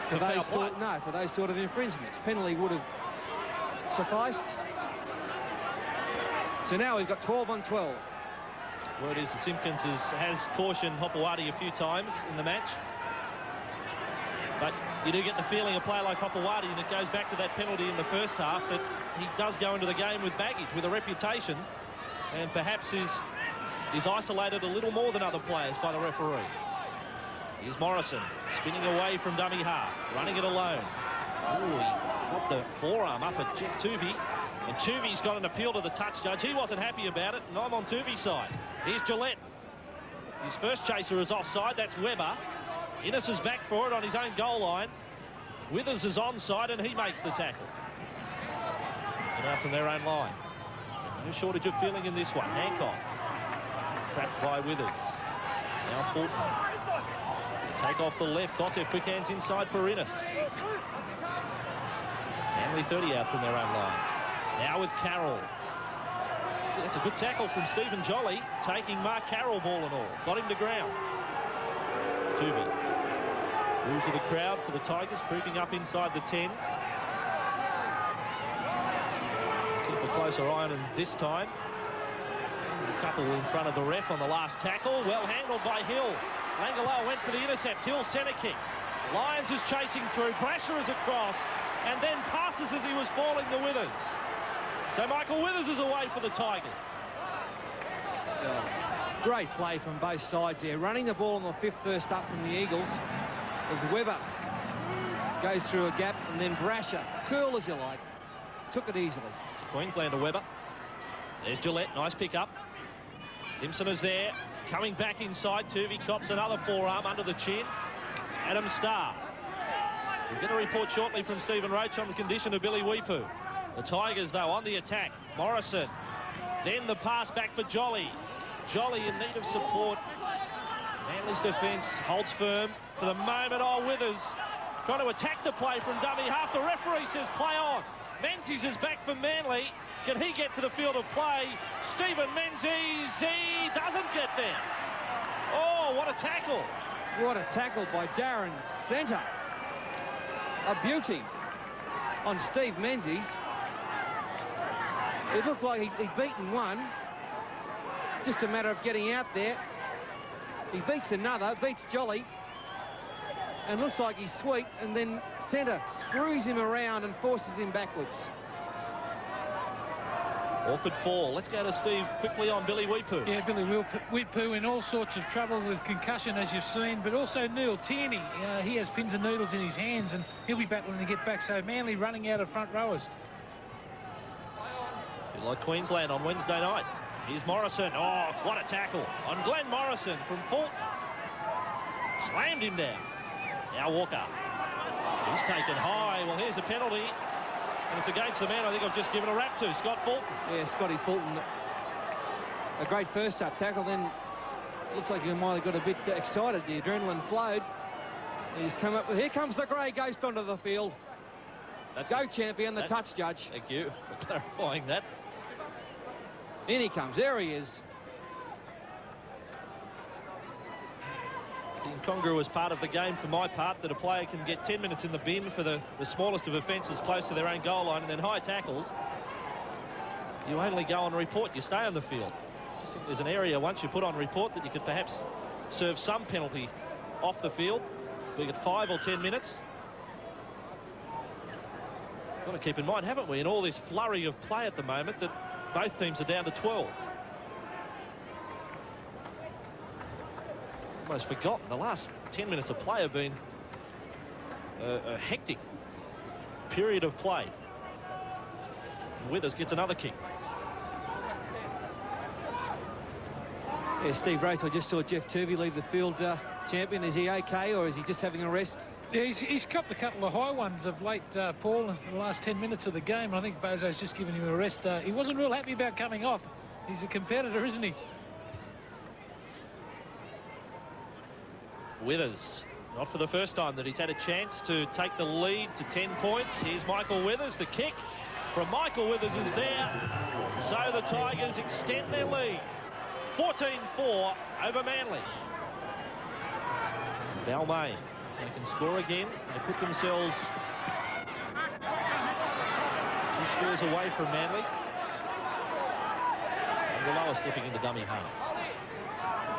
for those sort of infringements. Penalty would have sufficed. So now we've got 12 on 12. Word is that Simpkins has cautioned Hopawate a few times in the match. But you do get the feeling a player like Hopawate, and it goes back to that penalty in the first half, that he does go into the game with baggage, with a reputation, and perhaps is isolated a little more than other players by the referee. Here's Morrison, spinning away from dummy half, running it alone. Ooh, he put the forearm up at Jeff Tuvey, and Tuvey's got an appeal to the touch judge. He wasn't happy about it, and I'm on Tuvey's side. Here's Gillette. His first chaser is offside, that's Webber. Innes is back for it on his own goal line. Withers is onside, and he makes the tackle. And out from their own line. No shortage of feeling in this one. Hancock. Trapped by Withers. Now Fulton. Take off the left. Kossev quick hands inside for Innes. Manly 30 out from their own line. Now with Carroll. That's a good tackle from Stephen Jolly, taking Mark Carroll ball and all. Got him to ground. Tuvey. Moves to the crowd for the Tigers, creeping up inside the 10. Keep a closer eye on him this time. There's a couple in front of the ref on the last tackle. Well handled by Hill. Langaloa went for the intercept. Hill centre kick. Lyons is chasing through. Brasher is across, and then passes as he was falling to Withers. So Michael Withers is away for the Tigers. Great play from both sides there. Running the ball on the fifth first up from the Eagles. As Webber goes through a gap, and then Brasher, cool as you like, took it easily. It's a Queenslander Webber. There's Gillette, nice pick up. Stimson is there, coming back inside. Tuvey cops another forearm under the chin. Adam Starr. We're going to report shortly from Stephen Roach on the condition of Billy Weepu. The Tigers, though, on the attack. Morrison. Then the pass back for Jolly. Jolly in need of support. Manly's defence holds firm for the moment. Oh, Withers trying to attack the play from dummy half. The referee says play on. Menzies is back for Manly. Can he get to the field of play? Stephen Menzies, he doesn't get there. Oh, what a tackle. What a tackle by Darren Centre. A beauty on Steve Menzies. It looked like he'd beaten one. Just a matter of getting out there. He beats another, beats Jolly, and looks like he's sweet, and then Centre screws him around and forces him backwards. Awkward fall. Let's go to Steve quickly on Billy Weepu. Yeah, Billy Weepu in all sorts of trouble with concussion, as you've seen, but also Neil Tierney. He has pins and needles in his hands, and he'll be battling to get back. So Manly running out of front rowers. Like Queensland on Wednesday night. Here's Morrison. Oh, what a tackle on Glenn Morrison from Fulton. Slammed him down. Now Walker. He's taken high. Well, here's the penalty. And it's against the man I think I've just given a rap to, Scott Fulton. Yeah, Scotty Fulton. A great first-up tackle. Then looks like he might have got a bit excited. The adrenaline flowed. He's come up with... Here comes the grey ghost onto the field. Go champion, the touch judge. Thank you for clarifying that. In he comes. There he is. It's the incongruous part of the game for my part that a player can get 10 minutes in the bin for the smallest of offences close to their own goal line, and then high tackles. You only go on report. You stay on the field. Just think there's an area once you put on report that you could perhaps serve some penalty off the field, be it 5 or 10 minutes. Got to keep in mind, haven't we, in all this flurry of play at the moment, that both teams are down to 12. Almost forgotten. The last 10 minutes of play have been a hectic period of play. Withers gets another kick. Yeah, Steve Roach, I just saw Jeff Turvey leave the field. Champion, is he okay, or is he just having a rest? Yeah, he's copped a couple of high ones of late, Paul, in the last 10 minutes of the game. I think Bozo's just given him a rest. He wasn't real happy about coming off. He's a competitor, isn't he? Withers, not for the first time that he's had a chance to take the lead to 10 points. Here's Michael Withers. The kick from Michael Withers is there. So the Tigers extend their lead. 14-4 over Manly. Balmain. They can score again. They put themselves 2 scores away from Manly. Angaloa slipping into dummy half.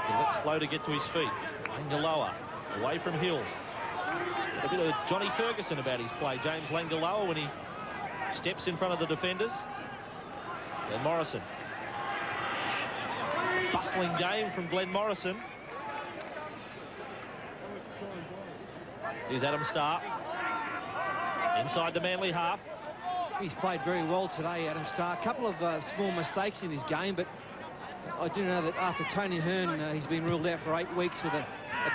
Gillette slow to get to his feet. Langaloa away from Hill. A bit of Johnny Ferguson about his play. James Langaloa when he steps in front of the defenders. Glenn Morrison. Bustling game from Glenn Morrison. Here's Adam Starr. Inside the Manly half. He's played very well today, Adam Starr. A couple of small mistakes in his game, but I do know that after Tony Hearn, he's been ruled out for 8 weeks with a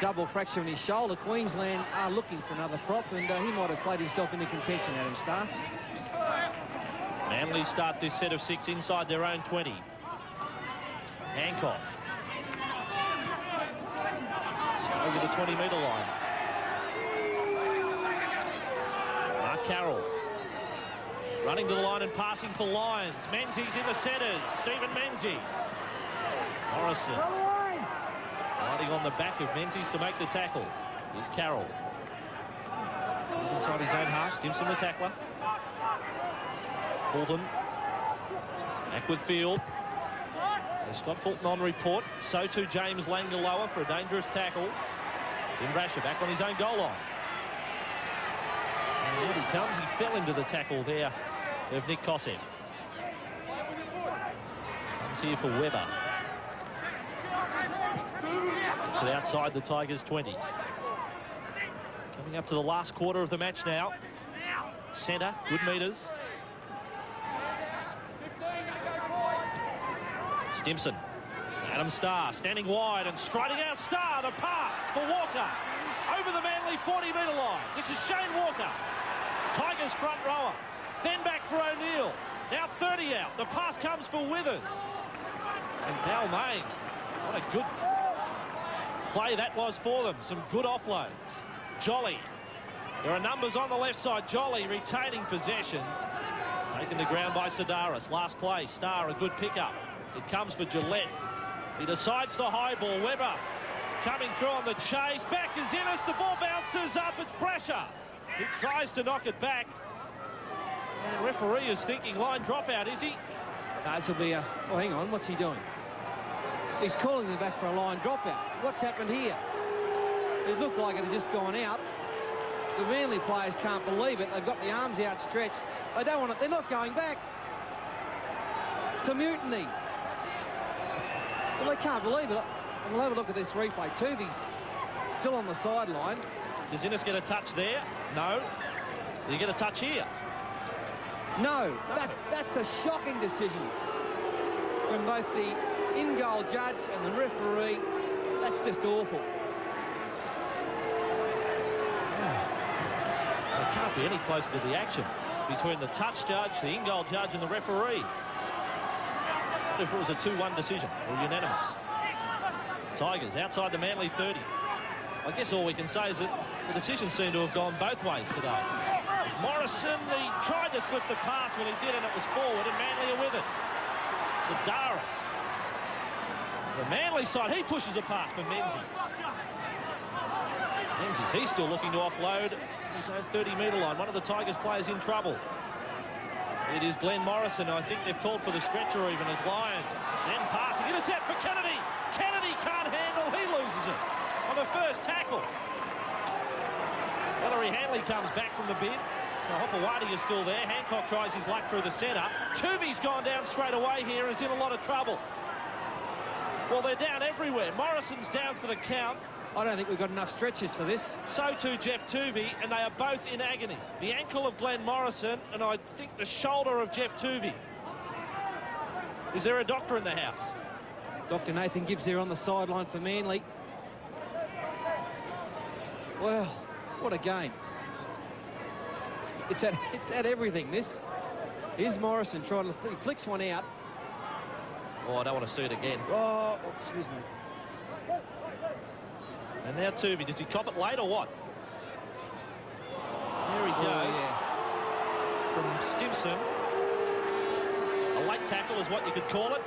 double fracture in his shoulder. Queensland are looking for another prop, and he might have played himself into contention, Adam Starr. Manly start this set of 6 inside their own 20. Hancock. Just over the 20-metre line. Mark Carroll. Running to the line and passing for Lyons. Menzies in the centres. Stephen Menzies. Morrison. Riding on the back of Menzies to make the tackle. Here's Carroll. Inside his own half. Stimson the tackler. Fulton. Back with Field. Scott Fulton on report. So too James Langaloa for a dangerous tackle. Then Brasher back on his own goal line. And here he comes. He fell into the tackle there of Nick Kosef. Comes here for Webber. To the outside the Tigers 20. Coming up to the last quarter of the match now. Centre, good metres. Stimson. Adam Starr standing wide and striding out. Starr, the pass for Walker. Over the Manly 40-metre line. This is Shane Walker. Tigers front rower. Then back for O'Neill. Now 30 out. The pass comes for Withers. And Balmain. What a good play that was for them. Some good offloads. Jolly. There are numbers on the left side. Jolly retaining possession. Taken to ground by Sidaris. Last play. Starr, a good pickup. It comes for Gillette. He decides the high ball. Webber coming through on the chase. Back is Innes. The ball bounces up. It's pressure. He tries to knock it back. And referee is thinking line dropout, is he? This will be a... Oh, hang on. What's he doing? He's calling them back for a line dropout. What's happened here? It looked like it had just gone out. The Manly players can't believe it. They've got the arms outstretched. They don't want it. They're not going back. It's a mutiny. Well, they can't believe it. And we'll have a look at this replay. Tuvi's still on the sideline. Does Innes get a touch there? No. Do you get a touch here? No. That's a shocking decision from both the in-goal judge and the referee. That's just awful. There can't be any closer to the action between the touch judge, the in-goal judge and the referee. What if it was a 2-1 decision or unanimous? Tigers outside the Manly 30. I guess all we can say is that the decisions seem to have gone both ways today. As Morrison, he tried to slip the pass, well he did, and it was forward, and Manly are with it. Sedaris. The Manly side, he pushes a pass for Menzies. Menzies, he's still looking to offload his own 30-metre line. One of the Tigers players in trouble. It is Glenn Morrison. I think they've called for the stretcher even as Lions. Then passing, intercept for Kennedy. Kennedy can't handle, he loses it on the first tackle. Ellery Hanley comes back from the bin. So Hopewadi is still there. Hancock tries his luck through the centre. Tuvi's gone down straight away here and is in a lot of trouble. Well, they're down everywhere. Morrison's down for the count. I don't think we've got enough stretches for this. So too Jeff Tuvey, and they are both in agony. The ankle of Glenn Morrison, and I think the shoulder of Jeff Tuvey. Is there a doctor in the house? Dr. Nathan Gibbs there on the sideline for Manly. Well, what a game. It's at everything, this. Here's Morrison trying to... He flicks one out. Oh, I don't want to see it again. Oh, excuse me. And now Tuvey, does he cop it late or what? There he goes. Yeah. From Stimson. A late tackle is what you could call it.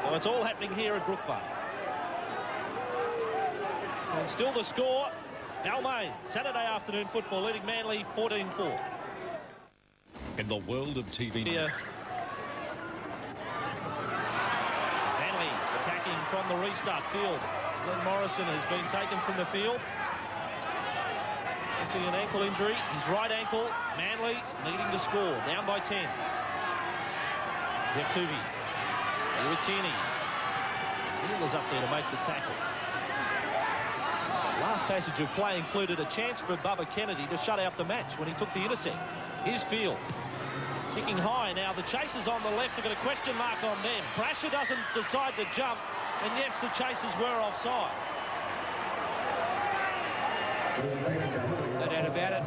Well, it's all happening here at Brookvale. And still the score. Balmain, Saturday afternoon football, leading Manly 14-4. In the world of TV. Here. Manly attacking from the restart field. Glenn Morrison has been taken from the field. Facing an ankle injury. His right ankle. Manly needing to score. Down by 10. Jeff Tuvey. Here with Tierney. Neal is up there to make the tackle. Last passage of play included a chance for Bubba Kennedy to shut out the match when he took the intercept. Here's Field. Kicking high now. The chasers on the left have got a question mark on them. Brasher doesn't decide to jump. And yes, the chasers were offside. No doubt about it.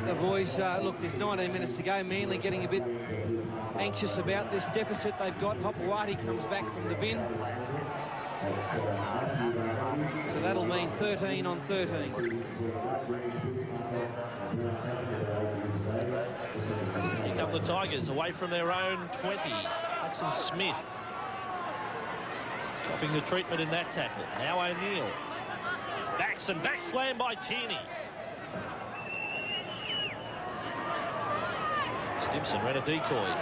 The boys, look, there's 19 minutes to go. Manly getting a bit anxious about this deficit they've got. Hopewadi comes back from the bin. So that'll mean 13 on 13. Here come the Tigers away from their own 20. Hudson Smith copying the treatment in that tackle. Now O'Neill. Backs and back slam by Tierney. Stimson ran a decoy.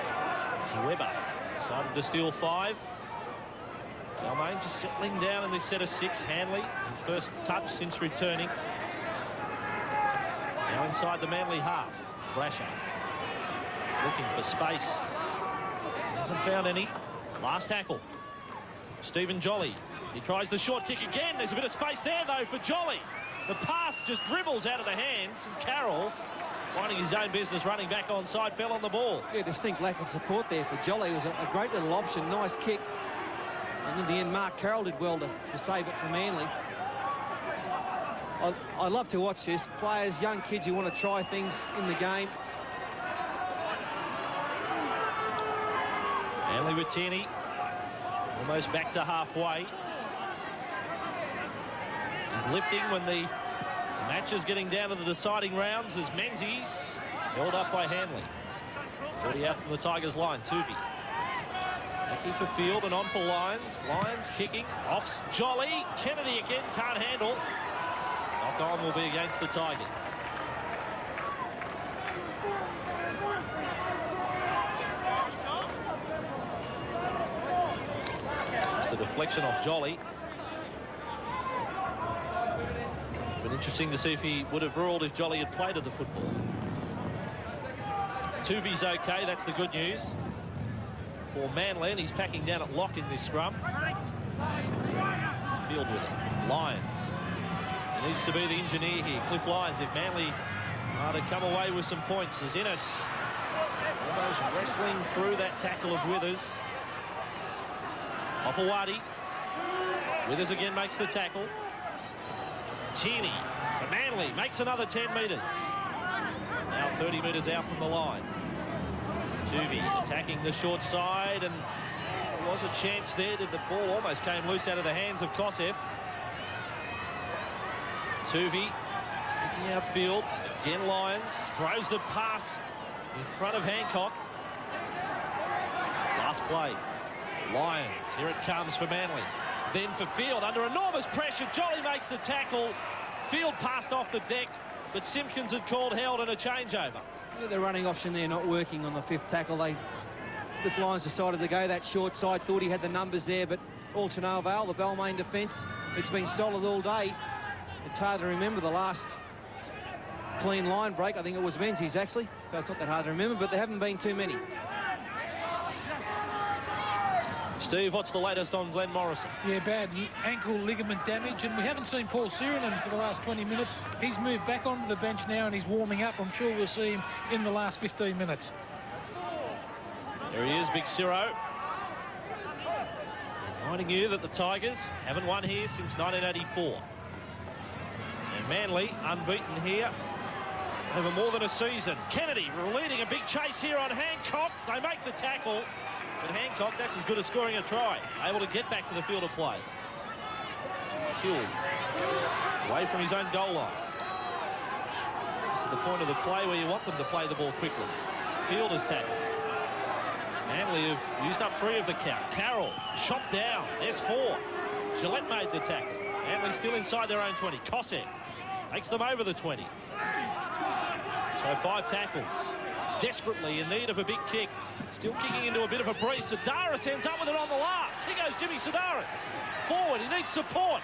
It's Webber. Decided to steal 5. Balmain just settling down in this set of 6. Hanley, his first touch since returning. Now inside the Manly half. Brasher looking for space. Hasn't found any. Last tackle. Stephen Jolly. He tries the short kick again. There's a bit of space there, though, for Jolly. The pass just dribbles out of the hands. And Carroll, finding his own business, running back onside, fell on the ball. Yeah, distinct lack of support there for Jolly. It was a great little option. Nice kick. And in the end, Mark Carroll did well to save it for Manly. I love to watch this. Players, young kids who want to try things in the game. Manly with Tierney. Almost back to halfway. He's lifting when the match is getting down to the deciding rounds as Menzies held up by Hanley. 30 out from the Tigers line. Tuvey. Lucky for Field and on for Lions. Lions kicking. Offs Jolly. Kennedy again can't handle. Knock on will be against the Tigers. Just a deflection off Jolly. But interesting to see if he would have ruled if Jolly had played at the football. Tuvi's okay, that's the good news for Manly, and he's packing down at lock in this scrum. Field with it. Lyons needs to be the engineer here. Cliff Lyons, if Manly are to come away with some points, as Innes almost wrestling through that tackle of Withers. Opawati. Withers again makes the tackle. Tierney for Manly makes another 10 metres. Now 30 metres out from the line. Tuvi attacking the short side, and there was a chance there. The ball almost came loose out of the hands of Kosef. Tuvi looking outfield. Again Lyons throws the pass in front of Hancock. Last play. Lyons, here it comes for Manly. Then for Field, under enormous pressure. Jolly makes the tackle. Field passed off the deck, but Simpkins had called held and a changeover. Yeah, the running option there not working on the 5th tackle. Cliff Lyons decided to go that short side, thought he had the numbers there, but all to no avail. The Balmain defence, it's been solid all day. It's hard to remember the last clean line break. I think it was Menzies, actually, so it's not that hard to remember, but there haven't been too many. Steve, what's the latest on Glenn Morrison? Yeah, bad ankle ligament damage, and we haven't seen Paul Sirinen for the last 20 minutes. He's moved back onto the bench now and he's warming up. I'm sure we'll see him in the last 15 minutes. There he is, Big Ciro. Reminding you that the Tigers haven't won here since 1984. And Manly unbeaten here over more than a season. Kennedy leading a big chase here on Hancock. They make the tackle. But Hancock, that's as good as scoring a try. Able to get back to the field of play. Hill away from his own goal line. This is the point of the play where you want them to play the ball quickly. Field is tackled. Manly have used up 3 of the count. Carroll chopped down. There's 4. Gillette made the tackle. Manly still inside their own 20. Kosef makes them over the 20. So 5 tackles. Desperately in need of a big kick. Still kicking into a bit of a breeze. Sedaris ends up with it on the last. Here goes Jimmy Sedaris. Forward, he needs support.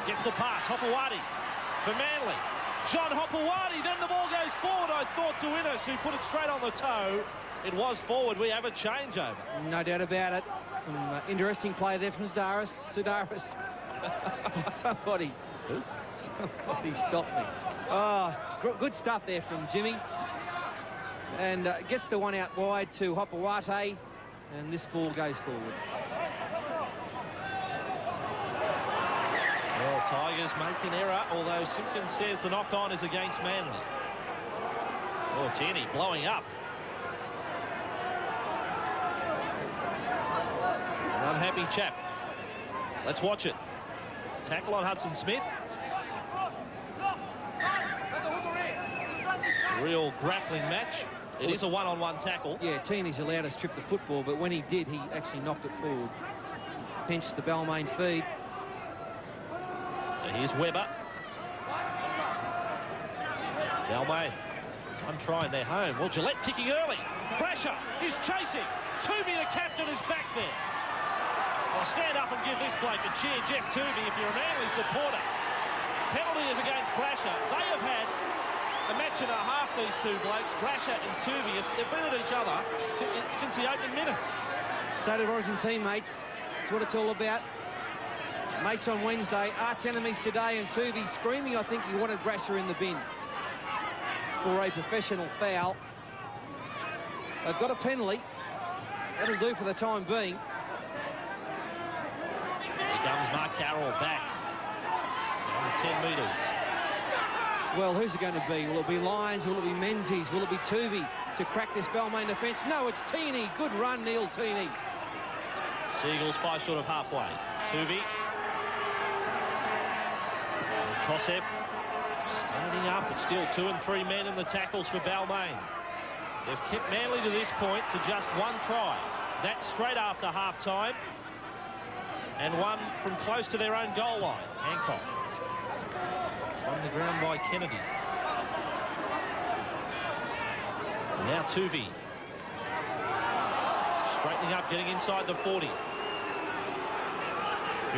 Gets the pass, Hopewadi for Manly. John Hopewadi, then the ball goes forward, I thought, to Innes, who put it straight on the toe. It was forward. We have a changeover. No doubt about it. Some interesting play there from Sedaris. Somebody stop me. Oh, good stuff there from Jimmy. And gets the one out wide to Hopewadi, and this ball goes forward. Well, Tigers make an error, although Simpkins says the knock-on is against Manly. Oh, Tierney blowing up. An unhappy chap. Let's watch it. Tackle on Hudson Smith. Real grappling match. It is a one-on-one tackle. Yeah, Tierney's allowed to strip the football, but when he did, he actually knocked it forward. Hence the Balmain feed. So here's Webber. Balmain, I'm trying their home. Well, Gillette kicking early. Brasher is chasing. Toomey, the captain, is back there. I'll stand up and give this bloke a cheer, Jeff Toomey, if you're a Manly supporter. Penalty is against Brasher. They have had a match and a half, these two blokes, Brasher and Toomey. They've been at each other since the opening minutes. State of Origin teammates, that's what it's all about. Mates on Wednesday, arch enemies today, and Toomey screaming, I think he wanted Brasher in the bin for a professional foul. They've got a penalty. That'll do for the time being. Here comes Mark Carroll back on the 10 metres. Well, who's it going to be? Will it be Lyons? Will it be Menzies? Will it be Toomey to crack this Balmain defence? No, it's Tierney. Good run, Neil Tierney. Seagulls 5 short of halfway. Toomey. Kosef standing up, but still 2 and 3 men in the tackles for Balmain. They've kept Manly to this point to just 1 try. That's straight after half-time. And 1 from close to their own goal line. Hancock. On the ground by Kennedy. And now Toovey. Straightening up, getting inside the 40. Here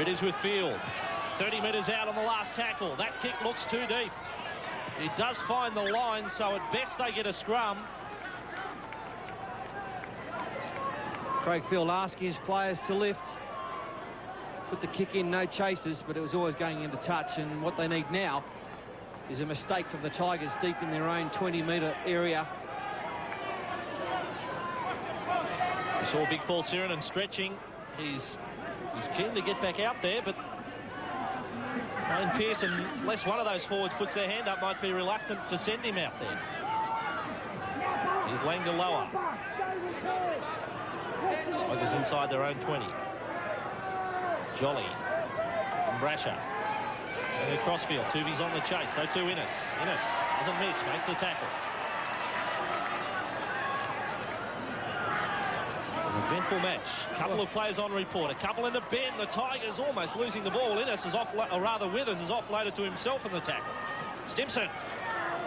it is with Field. 30 metres out on the last tackle. That kick looks too deep. It does find the line, so at best they get a scrum. Craig Field asking his players to lift. Put the kick in, no chasers, but it was always going into touch. And what they need now is a mistake from the Tigers deep in their own 20-metre area. We saw Big Paul Sirenen stretching. He's keen to get back out there, but Wayne Pearson, unless one of those forwards puts their hand up, might be reluctant to send him out there. Here's Langaloa. Tigers inside their own 20. Jolly and Brasher. And crossfield. Tuvi's on the chase. So too Innes. Innes doesn't miss. Makes the tackle. An eventful match. Couple of players on report. A couple in the bend. The Tigers almost losing the ball. Innes is or rather Withers is offloaded to himself in the tackle. Stimson.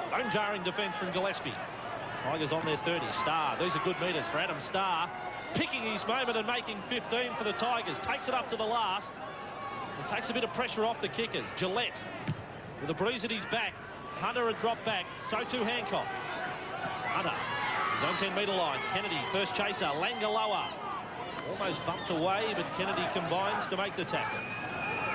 Bone jarring defence from Gillespie. Tigers on their 30. Starr. These are good metres for Adam Starr. Picking his moment and making 15 for the Tigers. Takes it up to the last. And takes a bit of pressure off the kickers. Gillette with a breeze at his back. Hunter had dropped back. So too Hancock. Hunter. His own 10-metre line. Kennedy, first chaser. Langaloa. Almost bumped away, but Kennedy combines to make the tackle.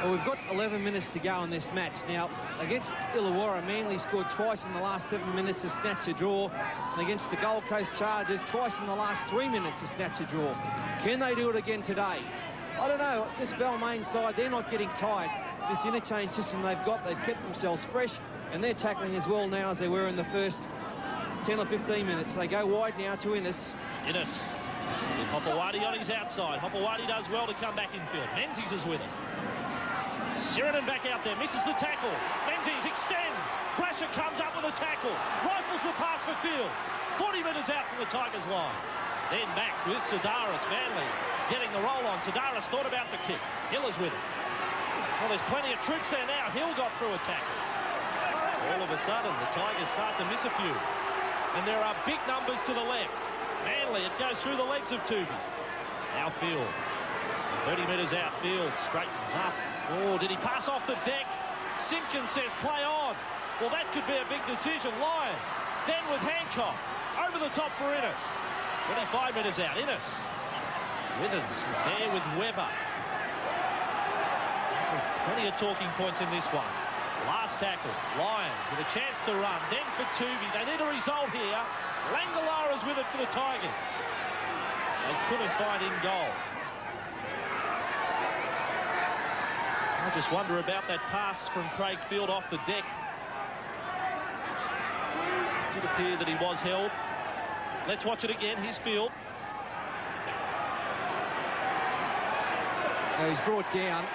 Well, we've got 11 minutes to go in this match. Now, against Illawarra, Manly scored twice in the last 7 minutes to snatch a draw. And against the Gold Coast Chargers, twice in the last 3 minutes to snatch a draw. Can they do it again today? I don't know. This Balmain side, they're not getting tired. This interchange system they've got, they've kept themselves fresh, and they're tackling as well now as they were in the first 10 or 15 minutes. They go wide now to Innes. Innes with Hopewadi on his outside. Hopewadi does well to come back infield. Menzies is with him. Sirenen back out there, misses the tackle. Menzies extends. Brasher comes up with a tackle. Rifles the pass for field. 40 metres out from the Tigers line. Then back with Sidaris. Manly getting the roll on. Sidaris thought about the kick. Hill is with him. Well, there's plenty of troops there now. Hill got through a tackle. All of a sudden, the Tigers start to miss a few. And there are big numbers to the left. Manly, it goes through the legs of Tuvi. Now Field. 30 metres outfield. Straightens up. Oh, did he pass off the deck? Simpkins says play on. Well, that could be a big decision. Lions. Then with Hancock. Over the top for Innes. 25 metres out. Innes. Withers is there with Webber. Plenty of talking points in this one. Last tackle. Lions with a chance to run. Then for Tuvi. They need a result here. Langaloa is with it for the Tigers. They couldn't find in goal. I just wonder about that pass from Craig Field off the deck. It did appear that he was held. Let's watch it again. Here's Field. Now he's brought down.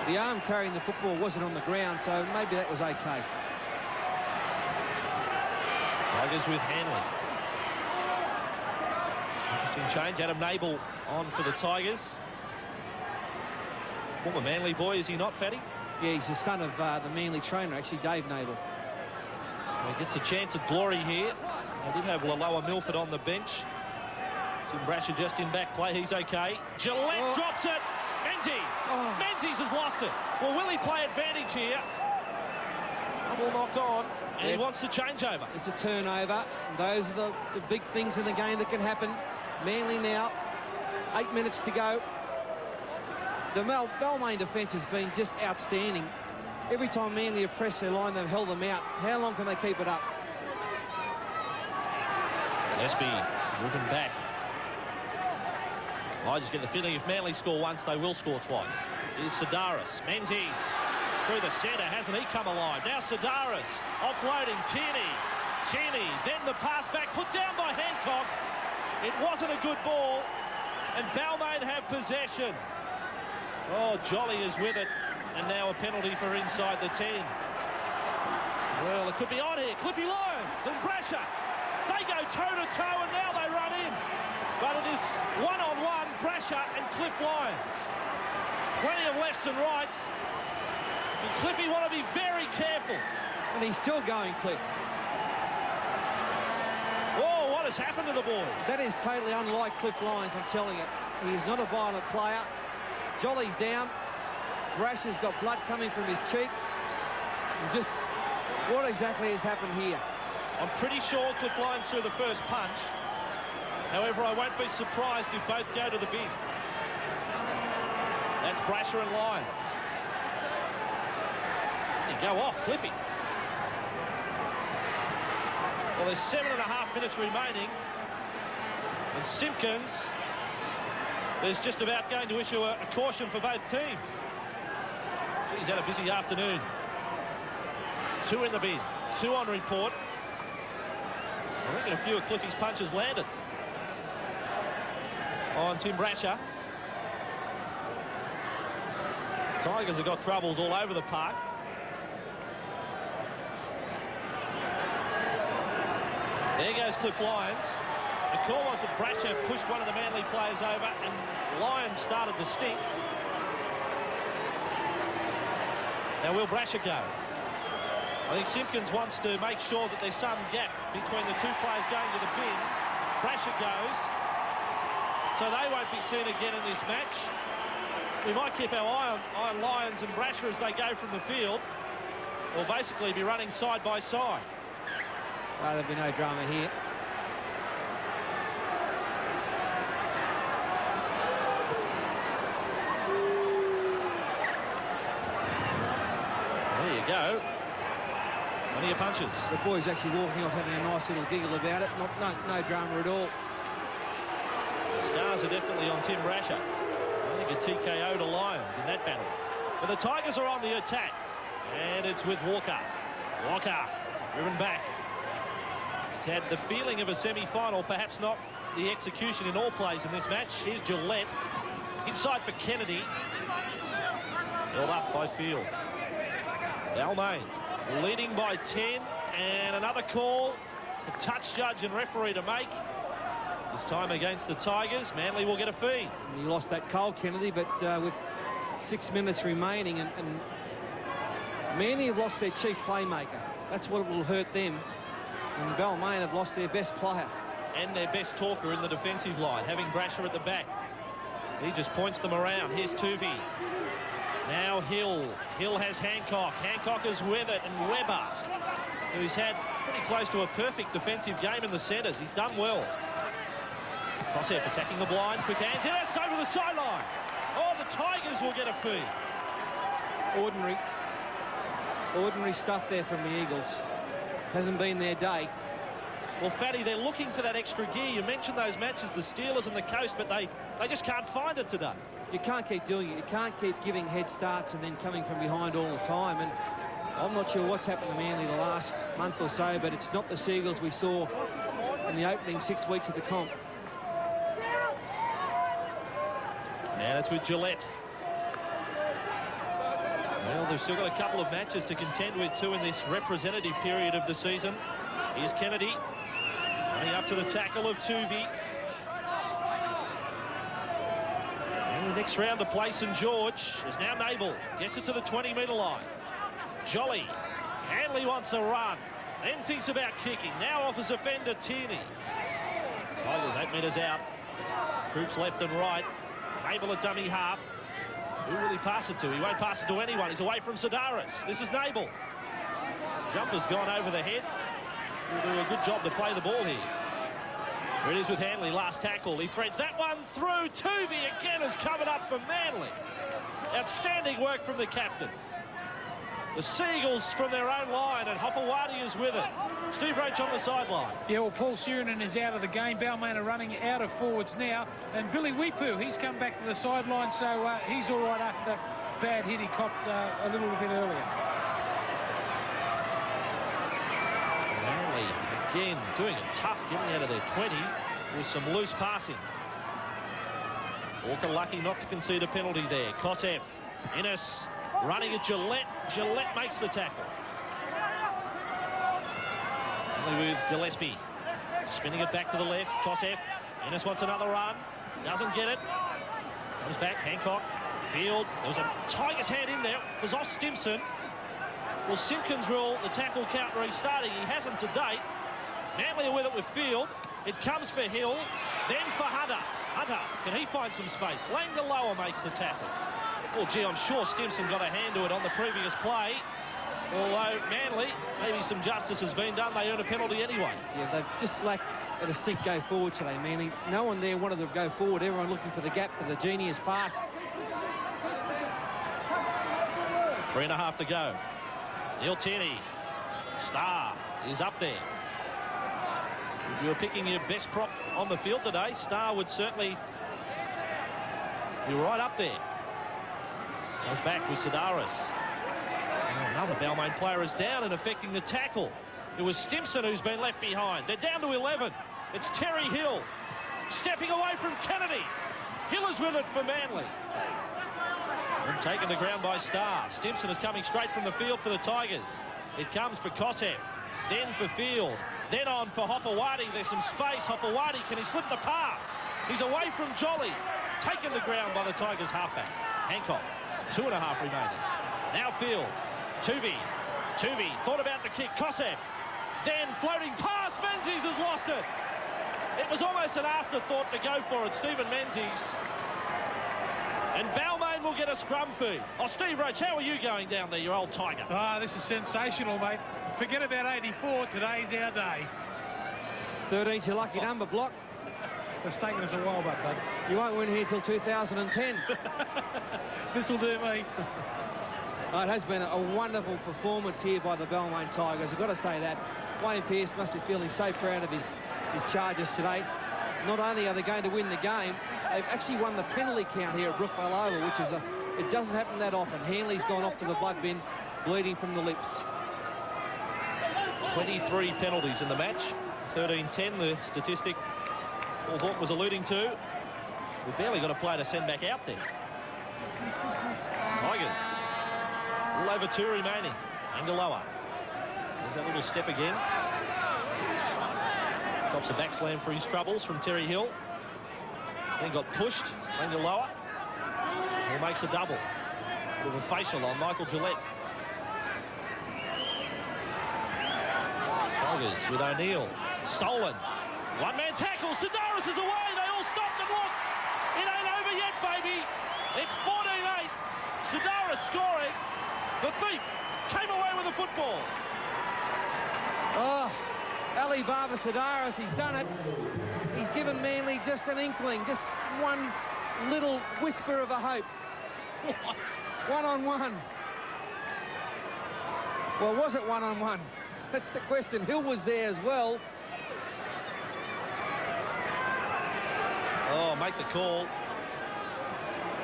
The arm carrying the football wasn't on the ground, so maybe that was okay. Tigers with Hanley. Interesting change. Adam Nable on for the Tigers. Former Manly boy, is he not, Fatty? Yeah, he's the son of the Manly trainer, actually, Dave Nable. Well, he gets a chance at glory here. They did have Laloa Milford on the bench. Tim Brasher just in back play. He's okay. Gillette drops it. Menzies. Menzies has lost it. Well, will he play advantage here? Double knock on. And he wants the changeover. It's a turnover. Those are the big things in the game that can happen. Manly now, 8 minutes to go. The Balmain defence has been just outstanding. Every time Manly have pressed their line, they've held them out. How long can they keep it up? Gillespie moving back. I just get the feeling if Manly score once, they will score twice. Here's Sidaris. Menzies through the centre. Hasn't he come alive? Now Sidaris offloading. Tierney. Then the pass back. Put down by Hancock. It wasn't a good ball. And Balmain have possession. Oh, Jolly is with it. And now a penalty for inside the 10. Well, it could be on here. Cliffy Lyons and Brasher. They go toe-to-toe and now they run in. But it is one-on-one, Brasher and Cliff Lyons. Plenty of lefts and rights. And Cliffy want to be very careful. And he's still going, Cliff. Oh, what has happened to the boys? That is totally unlike Cliff Lyons, I'm telling you. He is not a violent player. Jolly's down. Brasher's got blood coming from his cheek. And just what exactly has happened here? I'm pretty sure Cliff Lyons threw the first punch. However, I won't be surprised if both go to the bin. That's Brasher and Lyons. You go off, Cliffy. Well, there's 7.5 minutes remaining. And Simpkins is just about going to issue a caution for both teams. Gee, he's had a busy afternoon. 2 in the bin, 2 on report. I reckon a few of Cliffy's punches landed on Tim Brasher. Tigers have got troubles all over the park. There goes Cliff Lyons. The call was that Brasher pushed one of the Manly players over and Lyons started to stink. Now will Brasher go? I think Simpkins wants to make sure that there's some gap between the 2 players going to the bin. Brasher goes. So they won't be seen again in this match. We might keep our eye on Lyons and Brasher as they go from the field. We'll basically be running side by side. Oh, there'll be no drama here. There you go. Plenty of punches. The boy's actually walking off having a nice little giggle about it. No drama at all. The scars are definitely on Tim Brasher. I think a TKO to Lyons in that battle. But the Tigers are on the attack. And it's with Walker. Walker driven back. It's had the feeling of a semi-final, perhaps not the execution in all plays in this match. Here's Gillette. Inside for Kennedy. Held up by Field. Balmain leading by 10. And another call for touch judge and referee to make. This time against the Tigers, Manly will get a fee. He lost that Cole Kennedy, but with 6 minutes remaining, and Manly have lost their chief playmaker. That's what will hurt them. And Balmain have lost their best player. And their best talker in the defensive line, having Brasher at the back. He just points them around. Here's Tuvey. Now Hill. Hill has Hancock. Hancock is with it, and Webber, who's had pretty close to a perfect defensive game in the centres. He's done well. Kosef attacking the blind. Quick hands. Yes, over the sideline. Oh, the Tigers will get a fee. Ordinary stuff there from the Eagles. Hasn't been their day. Well, Fatty, they're looking for that extra gear. You mentioned those matches, the Steelers and the Coast, but they just can't find it today. You can't keep doing it. You can't keep giving head starts and then coming from behind all the time. And I'm not sure what's happened to Manly the last month or so, but it's not the Seagulls we saw in the opening 6 weeks of the comp. Now it's with Gillette. Well, they've still got a couple of matches to contend with, too, in this representative period of the season. Here's Kennedy. Running up to the tackle of Tuvey. And the next round to play St George is now Nable. Gets it to the 20-metre line. Jolly. Hanley wants a run. Then thinks about kicking. Now offers offender Tierney. Tigers 8 metres out. Troops left and right. Nable at dummy half. Who will he pass it to? He won't pass it to anyone. He's away from Sedaris. This is Nable. Jumper's gone over the head. He'll do a good job to play the ball here. Here it is with Hanley, last tackle. He threads that one through. Tuvey again has covered up for Manly. Outstanding work from the captain. The Seagulls from their own line, and Hopewadi is with it. Steve Roach on the sideline. Yeah, well, Paul Sirenen is out of the game. Balmain are running out of forwards now. And Billy Weepu, he's come back to the sideline, so he's all right after that bad hit he copped a little bit earlier. Manly, again, doing it tough, getting out of their 20 with some loose passing. Walker lucky not to concede a penalty there. Kosef, Innes, running at Gillette. Gillette makes the tackle. Only with Gillespie. Spinning it back to the left. Kosef. Innes wants another run. Doesn't get it. Comes back. Hancock. Field. There was a Tigers hand in there. It was off Stimson. Well, Simpkins will the tackle count restarting. He hasn't to date. Manly are with it with Field. It comes for Hill. Then for Hunter. Hunter, can he find some space? Langaloa makes the tackle. Well, gee, I'm sure Stimson got a hand to it on the previous play. Although Manly, maybe some justice has been done. They earn a penalty anyway. Yeah, they've just lacked a stick go forward today, Manly. No one there wanted to go forward. Everyone looking for the gap for the genius pass. 3.5 to go. Neil Tierney. Star is up there. If you were picking your best prop on the field today, Star would certainly be right up there. Goes back with Sidaris. Oh, another Balmain player is down and affecting the tackle. It was Stimson who's been left behind. They're down to 11. It's Terry Hill stepping away from Kennedy. Hill is with it for Manly. And taken to ground by Star. Stimson is coming straight from the field for the Tigers. It comes for Kosev, then for Field, then on for Hopewadi. There's some space. Hopewadi, can he slip the pass? He's away from Jolly. Taken to ground by the Tigers halfback. Hancock, 2.5 remaining. Now Field, Tuvey thought about the kick. Kosev, then floating pass. Menzies has lost it. It was almost an afterthought to go for it. Stephen Menzies. And Balmain will get a scrum fee. Oh, Steve Roach, how are you going down there, your old Tiger? Ah, this is sensational, mate. Forget about 84. Today's our day. 13's your lucky number, Block. It's taken us a while, bud. You won't win here till 2010. This will do me. Oh, it has been a wonderful performance here by the Balmain Tigers. I've got to say that. Wayne Pearce must be feeling so proud of his charges today. Not only are they going to win the game, they've actually won the penalty count here at Brookvale Oval, which is it doesn't happen that often. Hanley's gone off to the blood bin, bleeding from the lips. 23 penalties in the match. 13-10, the statistic Paul Hawke was alluding to. We've barely got a player to send back out there. Tigers, a little over 2 remaining. Angaloa. There's that little step again. Drops a back slam for his troubles from Terry Hill. Then got pushed. Angaloa. Who makes a double. With a facial on Michael Gillette. Tigers with O'Neill. Stolen. One-man tackle. Sidaris is away. They all stopped and looked. It ain't over yet, baby. It's 14-8. Sidaris scoring. The thief came away with the football. Oh, Ali Baba Sidaris, he's done it. He's given Manly just an inkling, just one little whisper of a hope. What? One-on-one. Well, was it one-on-one? That's the question. Hill was there as well. Oh, make the call.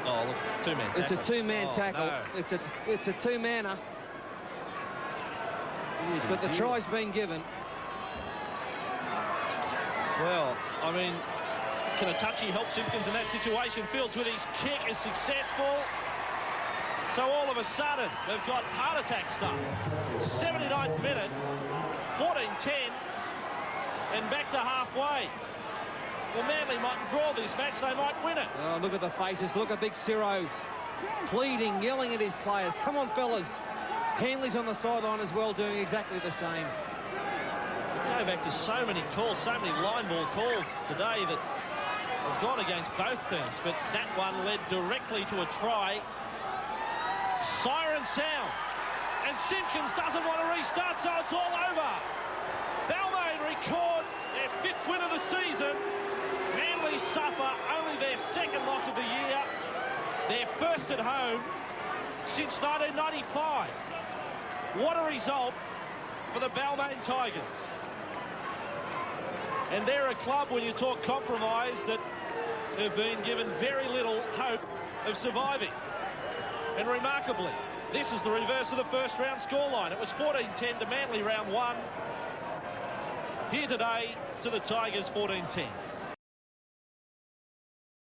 Oh, look, it's a two-man tackle. It's a two-man tackle. No. It's a two-manner. But the try's been given. Well, I mean, can a touchy help Simpkins in that situation? Fields with his kick is successful. So all of a sudden, they've got heart attack stuff. 79th minute, 14-10, and back to halfway. Well, Manly mightn't draw this match, they might win it. Oh, look at the faces. Look at Big Ciro pleading, yelling at his players. Come on, fellas. Hanley's on the sideline as well, doing exactly the same. Go back to so many calls, so many line ball calls today that have gone against both teams, but that one led directly to a try. Siren sounds, and Simpkins doesn't want to restart, so it's all over. Balmain record their 5th win of the season. Manly suffer only their 2nd loss of the year, their 1st at home since 1995. What a result for the Balmain Tigers. And they're a club, when you talk compromise, that have been given very little hope of surviving. And remarkably, this is the reverse of the first round scoreline. It was 14-10 to Manly round 1. Here today to the Tigers 14-10.